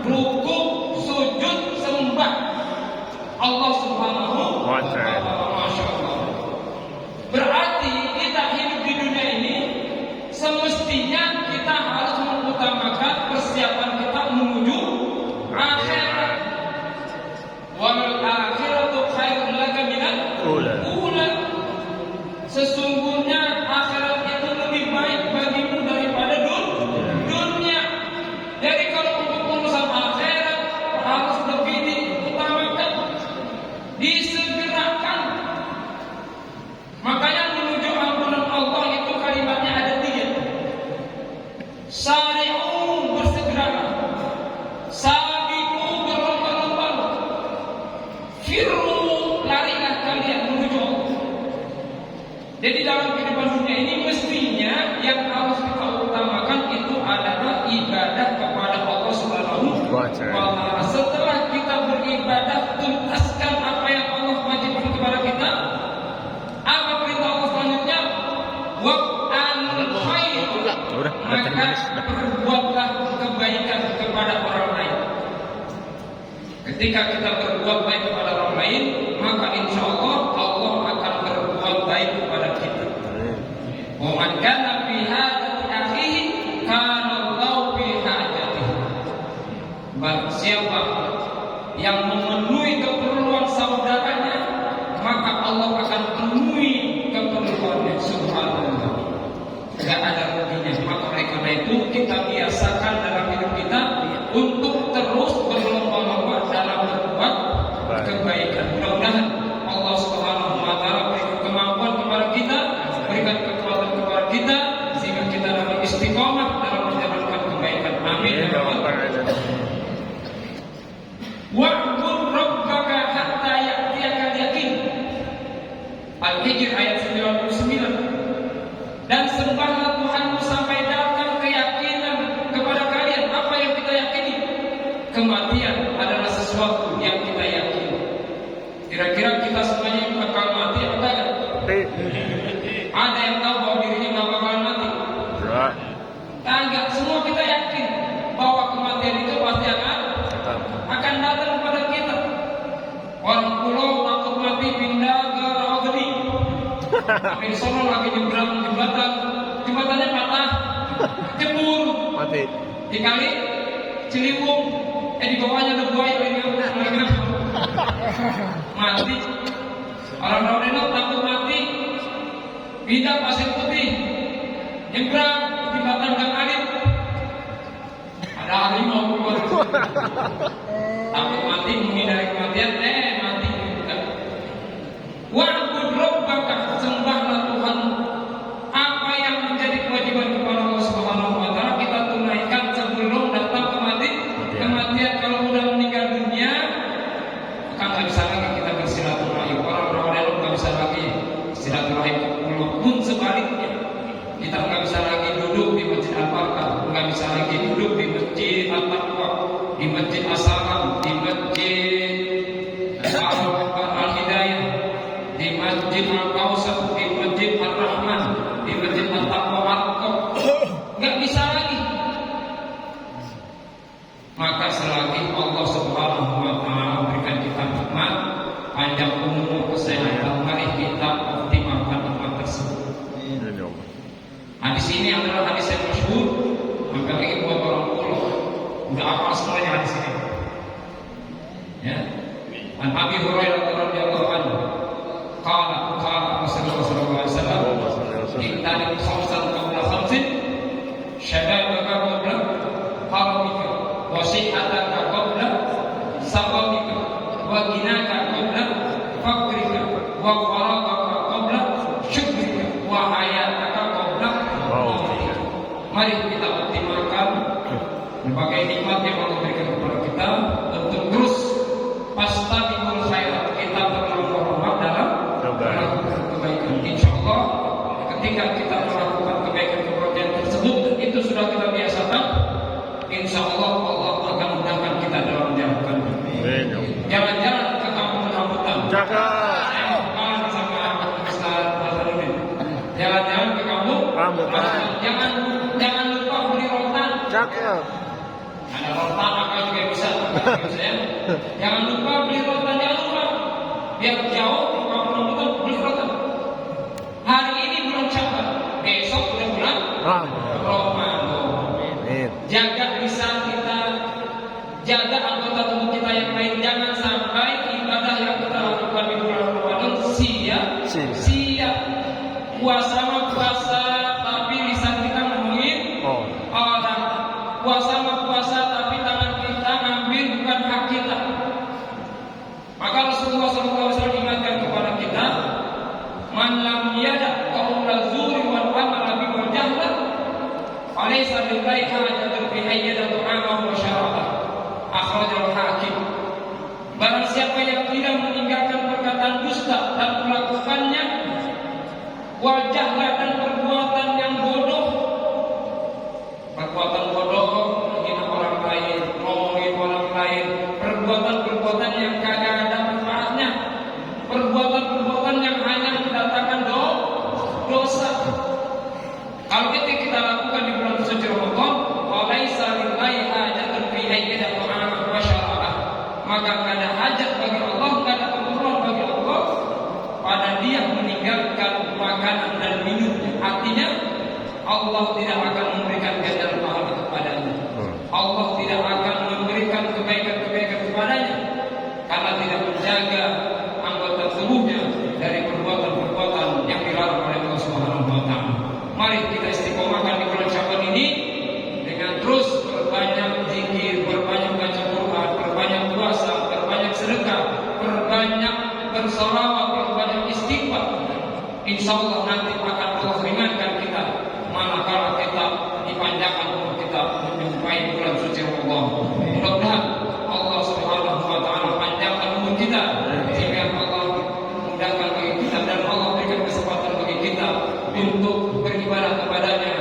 Ruku, sujud, sembah Allah Subhanahu wa ta'ala. Masya Allah. Berarti kita hidup di dunia ini semestinya kita harus mengutamakan persiapan kita menuju akhirat. Wal akhiratu khairun laka minal ula. Sesungguhnya akhirat itu lebih baik bagimu daripada dunia. Jadi kalau untuk urusan akhirat harus lebih diutamakan, disegerakan. Makanya menuju ampunan Allah itu kalimatnya ada 3. Sari'u, bersegeralah. Sabiqu, berlomba-lomba. Firru, larilah kalian menuju Allah. Jadi dalam kehidupan dunia ini mestinya yang harus kita utamakan itu adalah ibadah kepada Allah Subhanahu wa ta'ala. Setelah kita beribadah, tuntaskan apa yang Allah wajibkan kepada kita. Apa perintah Allah selanjutnya? Wa'anul khair, maka berbuatlah kebaikan kepada orang lain. Ketika kita berbuat baik kepada orang lain, maka insya Allah Allah akan berbuat baik kepada kita. Wa man kana fi hajati akhihi kana Allahu fi hajatihi. Barang siapa yang memenuhi keperluan saudaranya, maka Allah akan penuhi keperluannya. Subhanallah. Tidak ada ruginya. Maka oleh karena itu kita biasakan dalam hidup kita untuk terus berlomba-lomba dalam berbuat kebaikan. Mudah-mudahan Allah Subhanahu wa ta'ala berikan kemampuan kepada kita, berikan kekuatan kepada kita, sehingga kita dapat istiqomah dalam menjalankan kebaikan. Amin. Wa'bud rabbaka hatta ya'tiyakal yaqin. Al-Hijr ayat 99. Dan sembahlah Tuhanmu sampai datang keyakinan kepada kalian. Apa yang kita yakini? Kematian adalah sesuatu yang kita yakini. Kira-kira kita semuanya bakal mati atau tidak? Ada yang tahu bahwa dirinya nggak bakalan mati? Enggak, semua kita yakin bahwa kematian itu pasti akan datang kepada kita. Orang pulau takut mati pindah ke Rawagedi. Tapi di sana lagi nyebrang jembatan, jembatannya patah, jebur, mati. Di kali Ciliwung, di bawahnya ada buaya lagi mati. Orang Rawagedi takut mati, pindah Pasir Putih, nyebrang jembatan Gang Alit. Ada harimau keluar. Takut mati, menghindari kematian, mati juga. Wa'bud rabbaka, sembahlah Tuhan. Apa yang menjadi kewajiban kepada Allah Subhanahu wa ta'ala kita tunaikan sebelum datang kematian. Kalau sudah meninggal dunia, maka nggak bisa lagi kita bersilaturahim. Orang-orang nggak bisa lagi silaturahim. Pun sebaliknya, kita nggak bisa lagi duduk di Masjid Al-Barkah, nggak bisa lagi duduk di Masjid Al-Taqwa, di Masjid As-Salam, di Masjid Al-Hidayah, di Masjid Al-Kausar, di Masjid Al-Rahman, di Masjid Al-Taqwa Al-Qab. Nggak bisa lagi. Maka selagi Allah Subhanahu wa ta'ala memberikan kita nikmat, panjang umur, kesehatan, mari kita optimalkan nikmat tersebut. Hadis ini adalah hadis yang masyhur, apalagi buat orang pulau. Udah hafal semuanya hadis ini. Ya. An Abi Hurairah radhiyallahu anhu, qala ihtanim khamsan qabla khamsin syababaka qabla haramika wa sihhataka qabla saqamika wa ghinaka qabla fakrika wa faragaka qabla syukrika wa hayataka qabla mautika. Mari kita optimalkan berbagai nikmat yang Allah berikan kepada kita untuk terus fastabiqul khairat, kita berlomba-lomba dalam melakukan kebaikan. Insyaallah ketika kita melakukan kebaikan-kebaikan tersebut dan itu sudah kita biasakan, insyaallah Allah akan mudahkan kita dalam menjalankannya. Jalan-jalan ke kampung rambutan. Jangan sama Ustaz Hasanuddin. Jalan-jalan ke kampung rambutan. Jangan lupa beli rotan. Cakep. Ada rotan akal juga bisa. Jangan lupa beli rotan, jangan lupa. Biar jauh ke kampung rambutan beli rotan. Hari ini bulan Syawal, besok udah bulan Ramadan. Jaga lisan kita, jaga anggota tubuh kita yang lain, jangan sampai ibadah yang kita lakukan di bulan Ramadan sia-sia. Puasa mah puasa, tapi lisan kita ngomongin orang. Puasa mah puasa, tapi tangan kita ngambil bukan hak kita. Maka Rasulullah SAW ingatkan kepada kita, man lam yada qaula zuri wal amala bil jahla alaysa lillahi hajatun fi ayyada ta'amahu wa syarabahu. Akhrajal Hakim. Barang siapa yang tidak meninggalkan perkataan dusta dan melakukannya, wal jahla dan perbuatan yang bodoh, perbuatan bodoh menghina orang lain, ngomongin orang lain, perbuatan-perbuatan yang kagak ada manfaatnya, perbuatan-perbuatan yang hanya mendatangkan dosa. Kalau kita lakukan di bulan suci Ramadan, walaisa lillahi hajatun fi ayyada ta'amahu wa syarabahu, maka tidak ada hajat bagi Allah, tidak ada keperluan bagi Allah pada dia meninggalkan makanan dan minumnya. Artinya Allah tidak akan memberikan ganjaran pahala kepadanya. Allah tidak akan memberikan kebaikan-kebaikan kepadanya karena tidak menjaga anggota tubuhnya dari perbuatan-perbuatan yang dilarang oleh Allah Subhanahu wa taala. Mari kita istiqomahkan di bulan Syawal ini dengan terus berbanyak zikir, berbanyak baca Quran, berbanyak puasa, berbanyak sedekah, berbanyak bersolawat, berbanyak istighfar. Insyaallah nanti akan Allah ringankan kita manakala kita dipanjangkan umur kita menjumpai bulan suci Ramadan. Mudah-mudahan Allah Subhanahu wa taala panjangkan umur kita sehingga Allah mudahkan bagi kita dan Allah berikan kesempatan bagi kita untuk beribadah kepadanya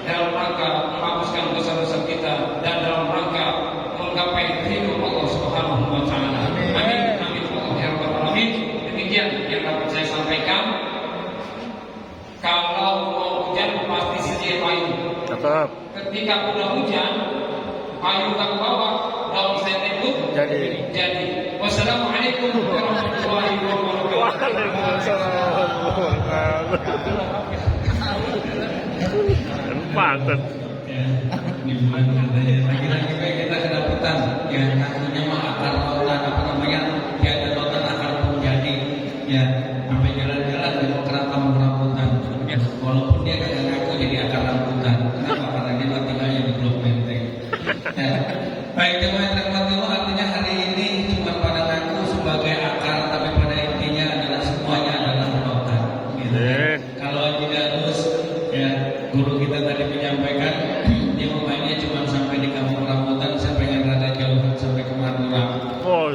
dalam rangka menghapuskan dosa-dosa kita dan dalam rangka menggapai ridho Allah Subhanahu wa taala. Amin. Amin Allah ya rabbal alamin. Demikian yang dapat saya sampaikan. Kalau mau hujan pasti sedia payung. Ketika udah hujan, payung ke bawah, daun saya tembus jadi. Wassalamualaikum warahmatullahi wabarakatuh. Pantes. Di bulan katanya lagi-lagi kita kedapetan ya, kakinya mah akar rotan apa namanya, ya ada rotan akar pun jadi ya, sampai jalan-jalan mau keratam rambutan ya, walaupun dia kagak ngaku jadi akar rambutan. Kenapa? Karena dia tinggalnya di Blok Menteng ya. Baik teman teman, artinya hari ini cuma pada ngaku sebagai akar, tapi pada intinya adalah semuanya adalah rotan gitu ya. Kalau tidak terus ya, guru kita tadi menyampaikan dia mainnya cuma sampai di kampung rambutan, saya pengen rada jauh sampai ke Madura.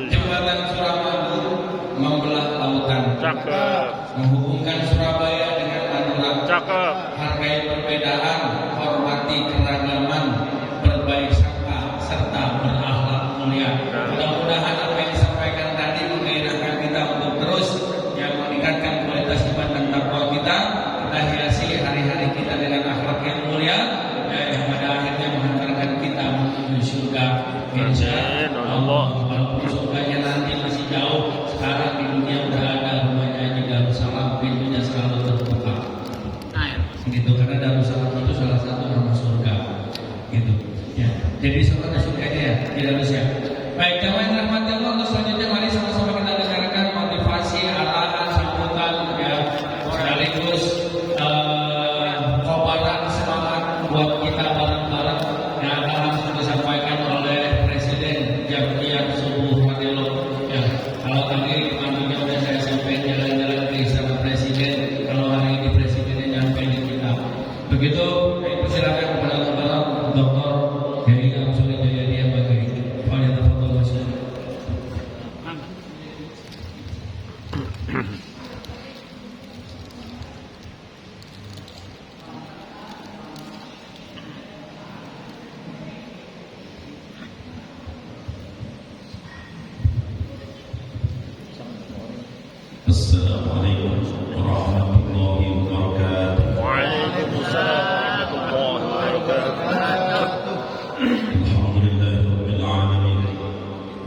Jembatan Suramadu membelah lautan, menghubungkan Surabaya dengan Madura. Hargai perbedaan, hormati keragaman, berbaik sangka serta berakhlak mulia. Mudah-mudahan apa yang disampaikan tadi menggairahkan kita untuk terus yang meningkatkan kualitas iman dan takwa kita. Kita hiasi hari-hari kita dengan akhlak yang mulia, yang pada akhirnya menghantarkan kita menuju surga. Insya Allah. Walaupun surganya nanti masih jauh, sekarang di dunia udah ada rumahnya di Darussalam, pintunya selalu terbuka. Gitu, karena Darussalam itu salah satu nama surga. Assalamualaikum warahmatullahi wabarakatuh. Waalaikumsalam warahmatullahi wabarakatuh. Alhamdulillahirabbil alamin.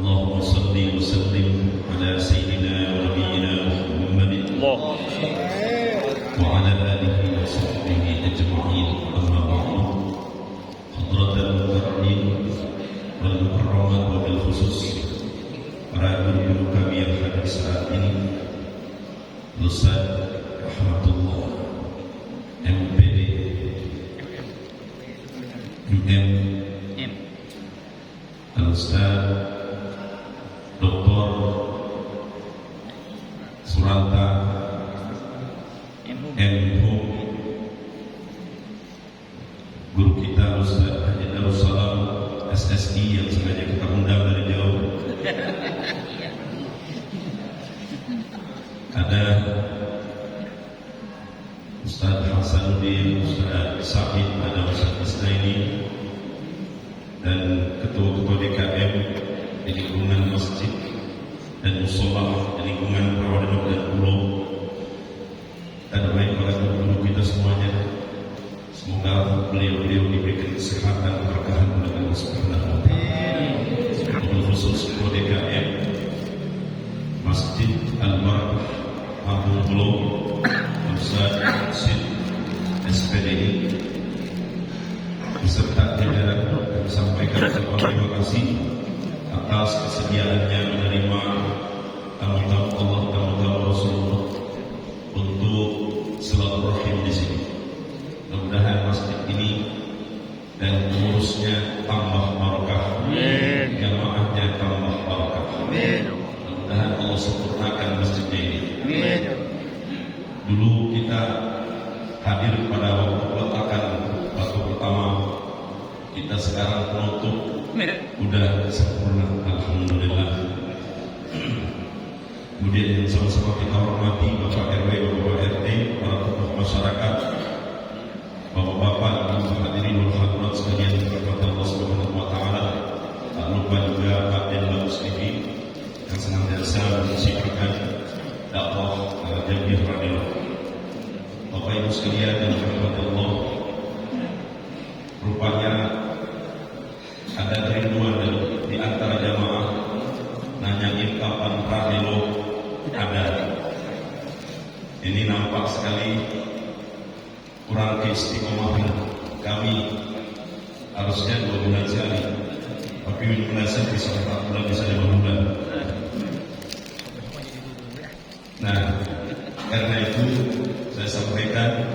Allahumma shalli wa sallim ala sayyidina wa nabiyyina Muhammadin Allah. wa ala alihi wa sahbihi ajma'in. Amma ba'du. Hadratul mukarramin wal mukarramat wa bil khusus para guru kami yang hadir saat ini, Ustaz Rahmatullah MPD UM Al-Ustaz Dr. Suranta M.Hu, guru kita Ustaz Haji Darussalam SSI yang sengaja kita undang dari jauh. Ada Ustaz Hasanuddin, Ustaz Sa'id, ada Ustaz Isnaini, dan ketua-ketua DKM di lingkungan masjid dan musola di lingkungan Rawadanok dan Pulau, dan baik para guru kita semuanya. Semoga beliau-beliau diberikan kesehatan, keberkahan oleh Allah Subhanahu wa Ta'ala. Khusus ketua DKM Masjid Al-Barakah Abu Pulau, Ustaz Sid SPDI, beserta jajaran, kami sampaikan terima kasih atas kesediaannya menerima tamu-tamu Allah, tamu-tamu Rasulullah untuk silaturahim di sini. Mudah-mudahan masjid ini dan pengurusnya tambah barokah, jamaahnya tambah barokah. Mudah-mudahan Allah sempurnakan masjidnya ini. Dulu kita hadir pada waktu peletakan batu pertama, kita sekarang penutup udah sempurna, alhamdulillah. Kemudian yang sama-sama kita hormati Bapak RW, Bapak RT, para tokoh masyarakat, Bapak-bapak, Ibu hadirin wal hadirat sekalian dirahmati Allah Subhanahu wa Ta'ala. Tak lupa juga Pak Denbagus TV yang senantiasa mensiarkan dakwah Jamiah Radio. Bapak Ibu sekalian yang dirahmati Allah, rupanya ada kerinduan di antara jamaah nanyain kapan radio ada. Ini nampak sekali kurang keistiqomahan kami. Harusnya 2 bulan sekali, tapi meleset bisa 4 bulan, bisa 5 bulan. Nah, karena itu saya sampaikan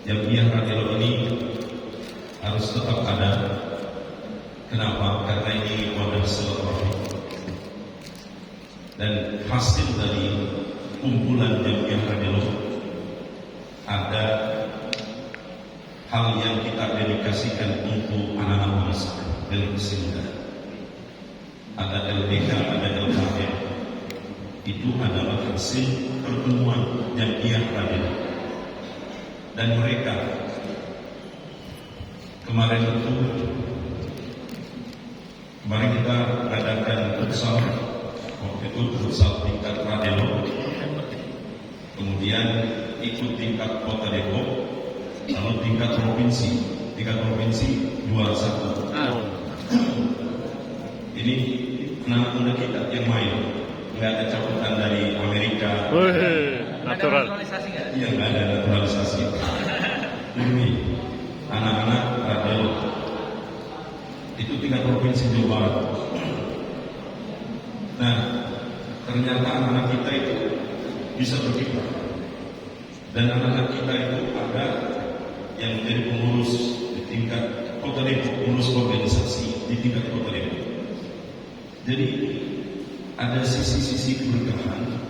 Jamiah Radio ini harus tetap ada. Kenapa? Karena ini wadah silaturahmi, dan hasil dari kumpulan Jamiah Radio ada hal yang kita dedikasikan untuk anak-anak bangsa dan muda. Ada LDK, ada LKM. Itu adalah hasil pertemuan Jamiah Radio. Dan mereka kemarin kita adakan futsal. Waktu itu futsal tingkat radio, kemudian ikut tingkat kota Depok, lalu tingkat provinsi. Tingkat provinsi juara 1. Ini anak muda kita yang main, nggak ada cabutan dari Amerika. Natural. Iya, nggak ada naturalisasi. Ini anak-anak radio itu tingkat provinsi Jawa Barat. Nah, ternyata anak-anak kita itu bisa berkiprah, dan anak-anak kita itu ada yang menjadi pengurus di tingkat kota Depok, pengurus organisasi di tingkat kota Depok. Jadi ada sisi-sisi keberkahan,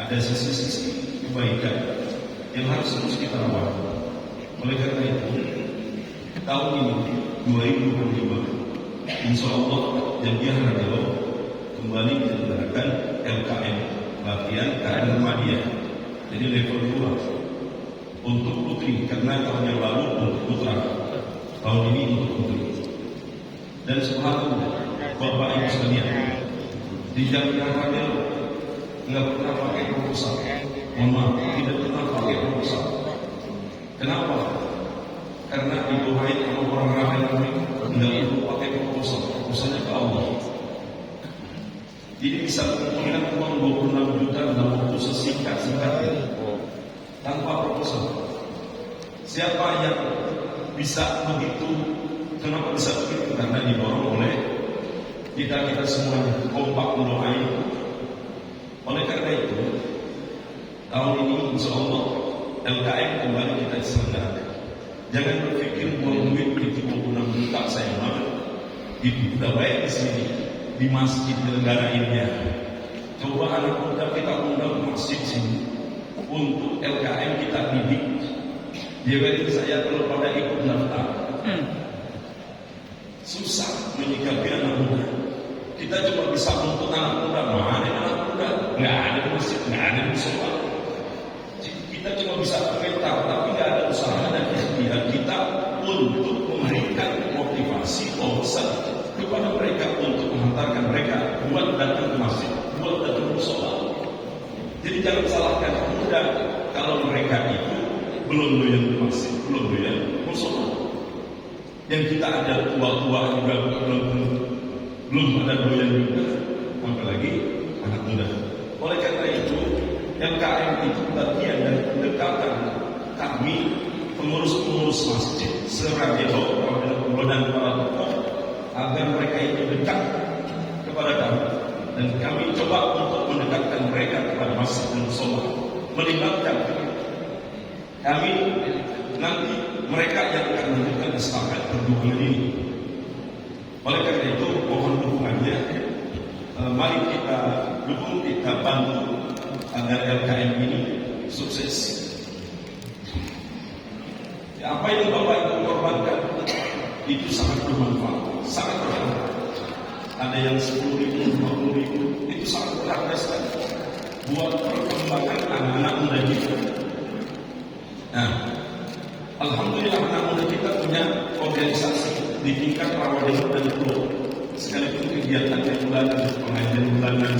ada sisi-sisi kebaikan yang harus terus kita rawat. Oleh karena itu, tahun ini 2025, insya Allah Jamiah Radio kembali menyelenggarakan LKM, latihan KM Muhammadiyah. Jadi level 2 untuk putri, karena tahun yang lalu untuk putra, tahun ini untuk putri. Dan subhanallah, Bapak Ibu sekalian, di Jamiah Fadil nggak pernah pakai proposal. Mohon maaf, tidak pernah pakai proposal. Kenapa? Karena didoain sama orang ramai-ramai, nggak perlu pakai proposal. Proposalnya ke Allah. Jadi bisa mengumpulkan uang 26 juta dalam waktu sesingkat-singkatnya tanpa proposal. Siapa yang bisa begitu? Kenapa bisa begitu? Karena didorong oleh kita semuanya kompak mendoain. Oleh karena itu, tahun ini insya Allah LKM kembali kita selenggarakan. Jangan berpikir buang duit itu 26 juta saya banget. Itu udah baik di sini di masjid dilenggarainnya. Coba anak muda kita undang masjid sini untuk LKM kita didik. Jadi saya kalau pada ikut daftar susah menyikapi anak muda. Kita cuma bisa untuk anak muda, mana anak muda? Nggak ada di masjid, nggak ada di sekolah. Kita cuma bisa komentar, tapi nggak ada usaha dan ikhtiar kita untuk memberikan motivasi bahwa kepada mereka untuk menghantarkan mereka buat datang ke masjid, buat datang ke sekolah. Jadi jangan salahkan muda kalau mereka itu belum doyan ke masjid, belum doyan ke sekolah. Yang kita ada tua-tua juga belum ada doyan juga, apalagi anak muda. Oleh karena itu, LKM itu bagian dari pendekatan kami pengurus-pengurus masjid seraya dan para tokoh agar mereka itu dekat kepada kami, dan kami coba untuk mendekatkan mereka kepada masjid dan sholat, melibatkan kami nanti mereka yang akan menentukan estafet perjuangan ini. Oleh karena itu mohon dukungannya, mari kita dukung, kita bantu agar LKM ini sukses. Apa yang Bapak Ibu korbankan itu sangat bermanfaat, sangat berharga. Ada yang 10.000, 50.000, itu sangat berharga sekali buat perkembangan anak-anak muda kita. Nah, alhamdulillah anak muda kita punya organisasi di tingkat Rawadinur dan Pulau. Sekalipun kegiatannya bulanan, pengajian bulanan,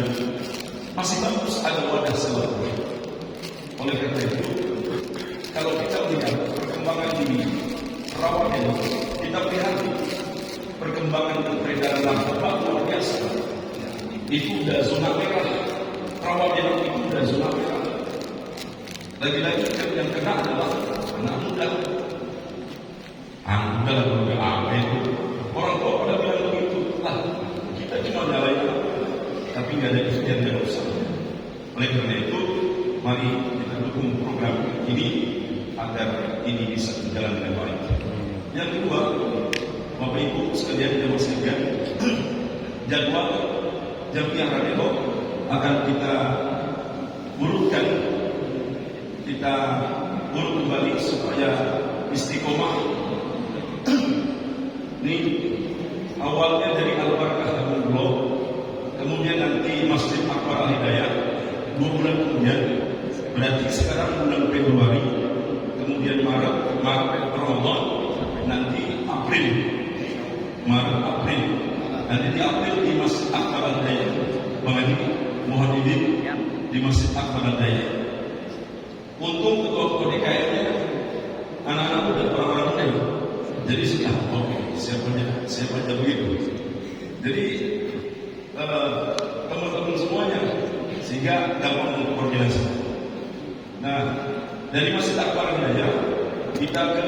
masih bagus ada wadah silaturahmi. Oleh karena itu, kalau kita lihat perkembangan di Rawadinur, kita lihat perkembangan dan peredaran narkoba luar biasa. Itu udah zona merah. Rawadinur itu udah zona merah. Lagi-lagi yang kena adalah anak muda. Anak muda lalu apa itu? Orang tua pada bilang begitu. Lah, kita cuma nyalain, tapi nggak ada ikhtiar dan usaha. Oleh karena itu, mari kita dukung program ini agar ini bisa berjalan dengan baik. Yang kedua, Bapak Ibu sekalian dan sekalian, jadwal Jamiah Radio akan kita urutkan, kita urut kembali supaya istiqomah. Ini awalnya dari Al-Barakah Tabung Blok, kemudian nanti Masjid Akbar Al-Hidayah 2 bulan kemudian, berarti sekarang bulan Februari, kemudian Maret, Ramadan, nanti April, nanti di April di Masjid Akbar Al-Hidayah. Bang Adi, mohon izin di Masjid Akbar Al-Hidayah. Untung ketua DKM-nya anak-anak muda, orang-orang muda. Jadi sudah, oke, siapa aja begitu. Jadi teman-teman semuanya, sehingga gampang untuk koordinasi. Nah, dari Masjid Akbar Al-Hidayah kita ke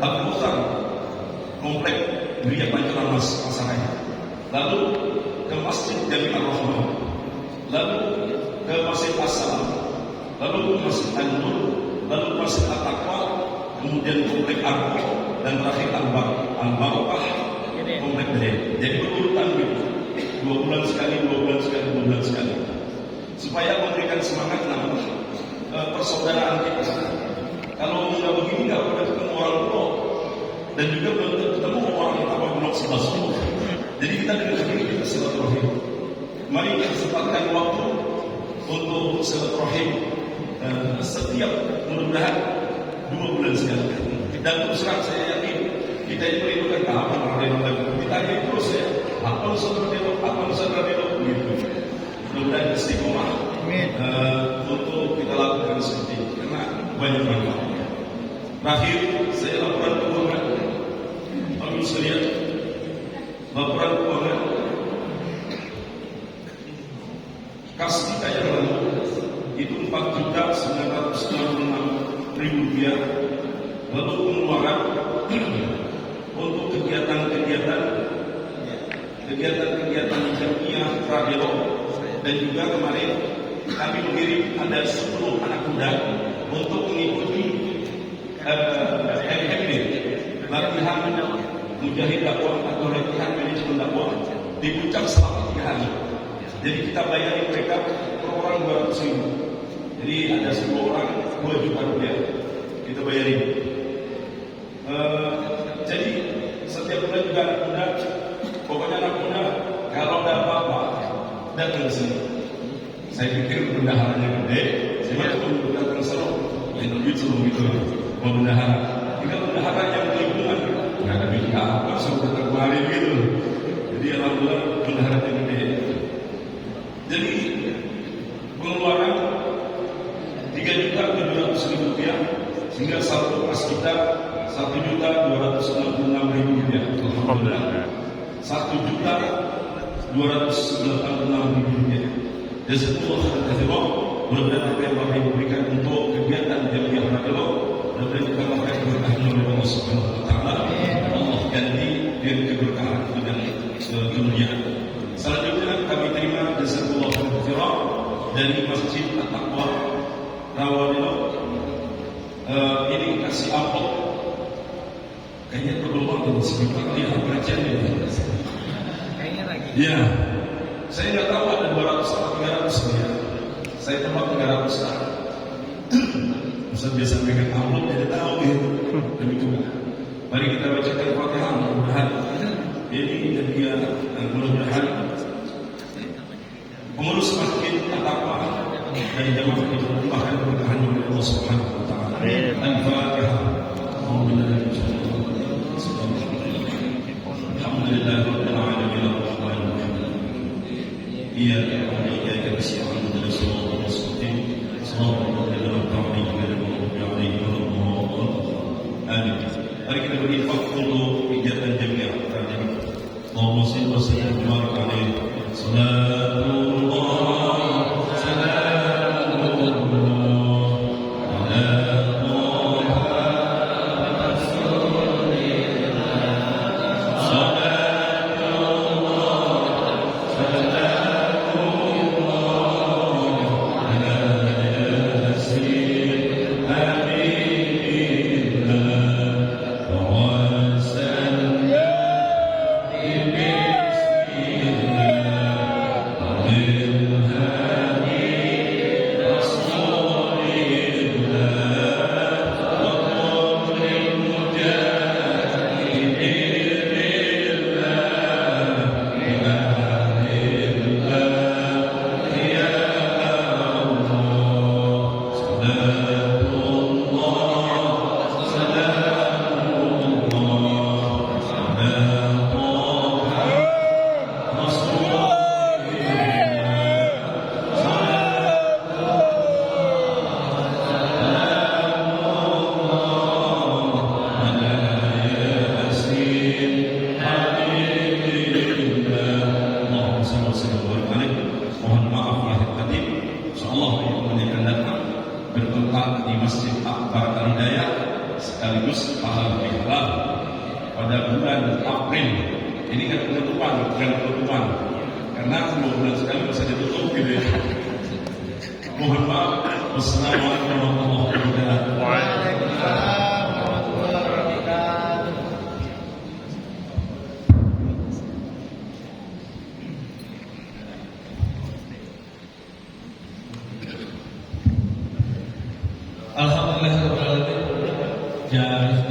Al-Mukhtar, komplek Gria Pancoran Pasaraya. Lalu ke Masjid Jami'ah Rahman, lalu ke Masjid As-Salam, lalu ke Masjid An-Nur, lalu Masjid At-Taqwa, kemudian komplek Arko, dan terakhir Al-Barakah, komplek Daya. Jadi berurutan gitu, 2 bulan sekali, 2 bulan sekali, 2 bulan sekali, supaya memberikan semangat persaudaraan kita. Kalau nggak begini nggak pernah ketemu orang tua, dan juga belum ketemu orang apa blok 11. Jadi kita dengan sendiri kita silaturahmi. Mari kita sempatkan waktu untuk silaturahim setiap mudah-mudahan 2 bulan sekali. Dan terus terang saya yakin kita ini merindukan kapan Ramadan. Kita ini terus ya, apa saudara gitu. Mudah-mudahan istiqomah untuk kita lakukan seperti itu karena banyak manfaatnya. Terakhir saya laporan keuangan. Amin sekalian. Laporan keuangan. Kas kita yang lalu itu 4.966.000 rupiah. Lalu pengeluaran untuk kegiatan-kegiatan jamiah radio dan juga kemarin kami mengirim ada 10 anak muda untuk mengikuti MMD latihan mujahid dakwah atau latihan manajemen dakwah di Puncak selama 3 hari. Jadi kita bayari mereka per orang 200.000. Jadi ada 10 orang 2 juta rupiah kita bayarin. Jadi setiap bulan juga anak muda, pokoknya anak muda kalau ada apa-apa datang ke sini. Saya pikir bendaharanya gede, saya cuma datang ke sana, yang duit sebelum itu mau bendahara. Jika bendahara yang lingkungan, nggak ada bikin apa, suruh datang kemari gitu. Jadi alhamdulillah bendahara yang gede. Jadi pengeluaran 3.700.000 rupiah sehingga saldo kas kita 1.266.000 rupiah. Alhamdulillah. 1.286.000 rupiah. Dan semua khairat mudah-mudahan apa yang Bapak Ibu berikan untuk kegiatan jamiah radio, mudah-mudahan kita akan berkahnya oleh Allah Subhanahu Wa Taala. Allah ganti dengan keberkahan dan kemuliaan. Selanjutnya kami terima jazakallahu khairan dari Masjid At-Taqwa Rawadilo. Ini kasih amplop. Kayaknya perlu banget sebentar dia baca ini. Kayaknya lagi. Ya. Saya nggak tahu ada 200 atau 300 ya. Saya tebak 300 lah. Ustaz biasa pegang amplop jadi tahu gitu. Demikian. Mari kita bacakan Fatihah mudah-mudahan ini dan dia mudah-mudahan pengurus masjid At-Taqwa dan jamaah itu bahkan bertahan oleh Allah Subhanahu Wa Taala. Al-Fatihah. Alhamdulillahirabbil alamin arrahmanir rahim. Iyyaka na'budu wa iyyaka nasta'in ihdinas siratal mustaqim siratal ladzina an'amta 'alaihim ghairil maghdubi 'alaihim waladdallin. Amin. Mari kita berinfak untuk kegiatan jamiah. Allahumma shalli wa sallim wa barik alaihi. Salatullah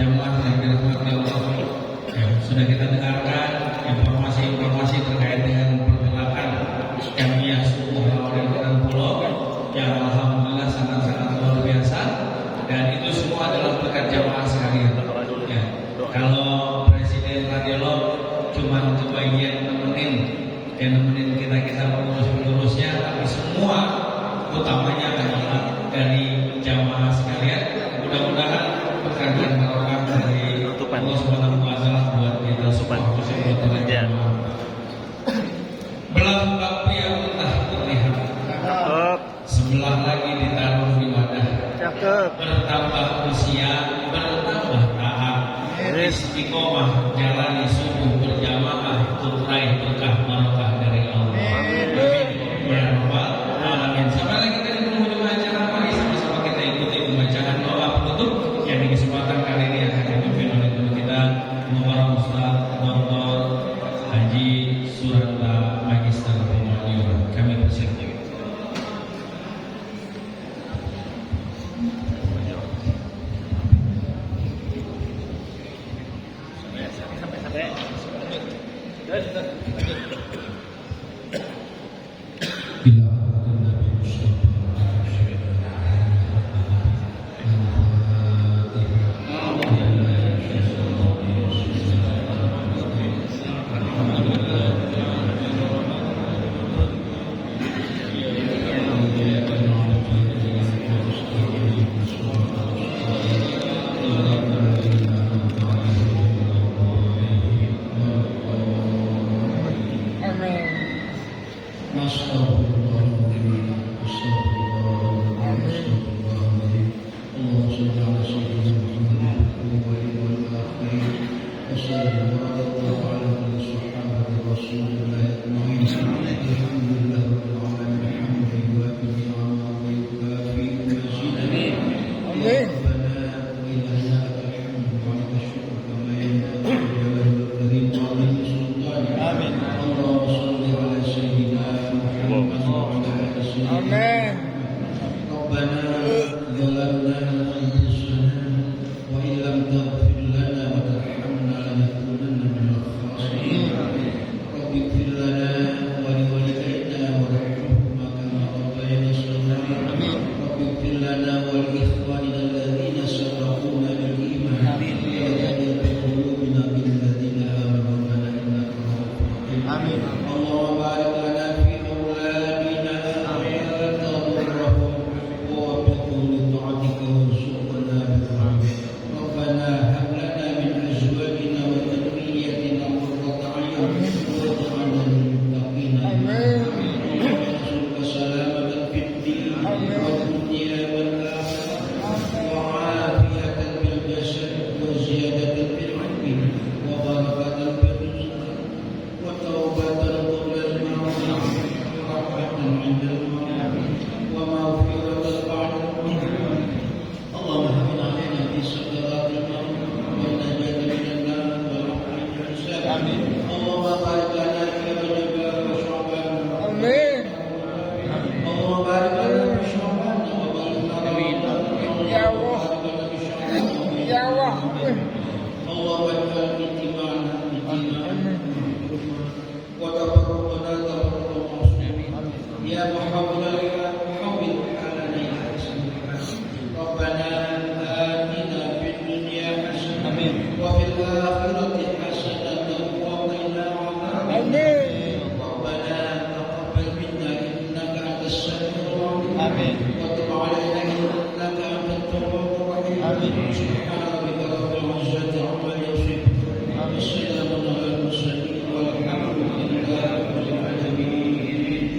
jamaah yang dirahmati Allah, sudah kita dengarkan informasi-informasi terkait dengan pergerakan jamiah subuh Rawadil dan Pulau. bertambah usia, bertambah taat, istiqomah jalani subuh berjamaah untuk raih berkah barokah dari Allah. Amin. Ya Rabbal Alamin. Sampai lagi kita di penghujung acara, mari sama-sama kita ikuti pembacaan doa penutup yang di kesempatan kali ini akan dipimpin oleh guru kita Muhammad Ustaz Dr. Haji Suranda Magister Humaniora. Kami persilakan. Amin.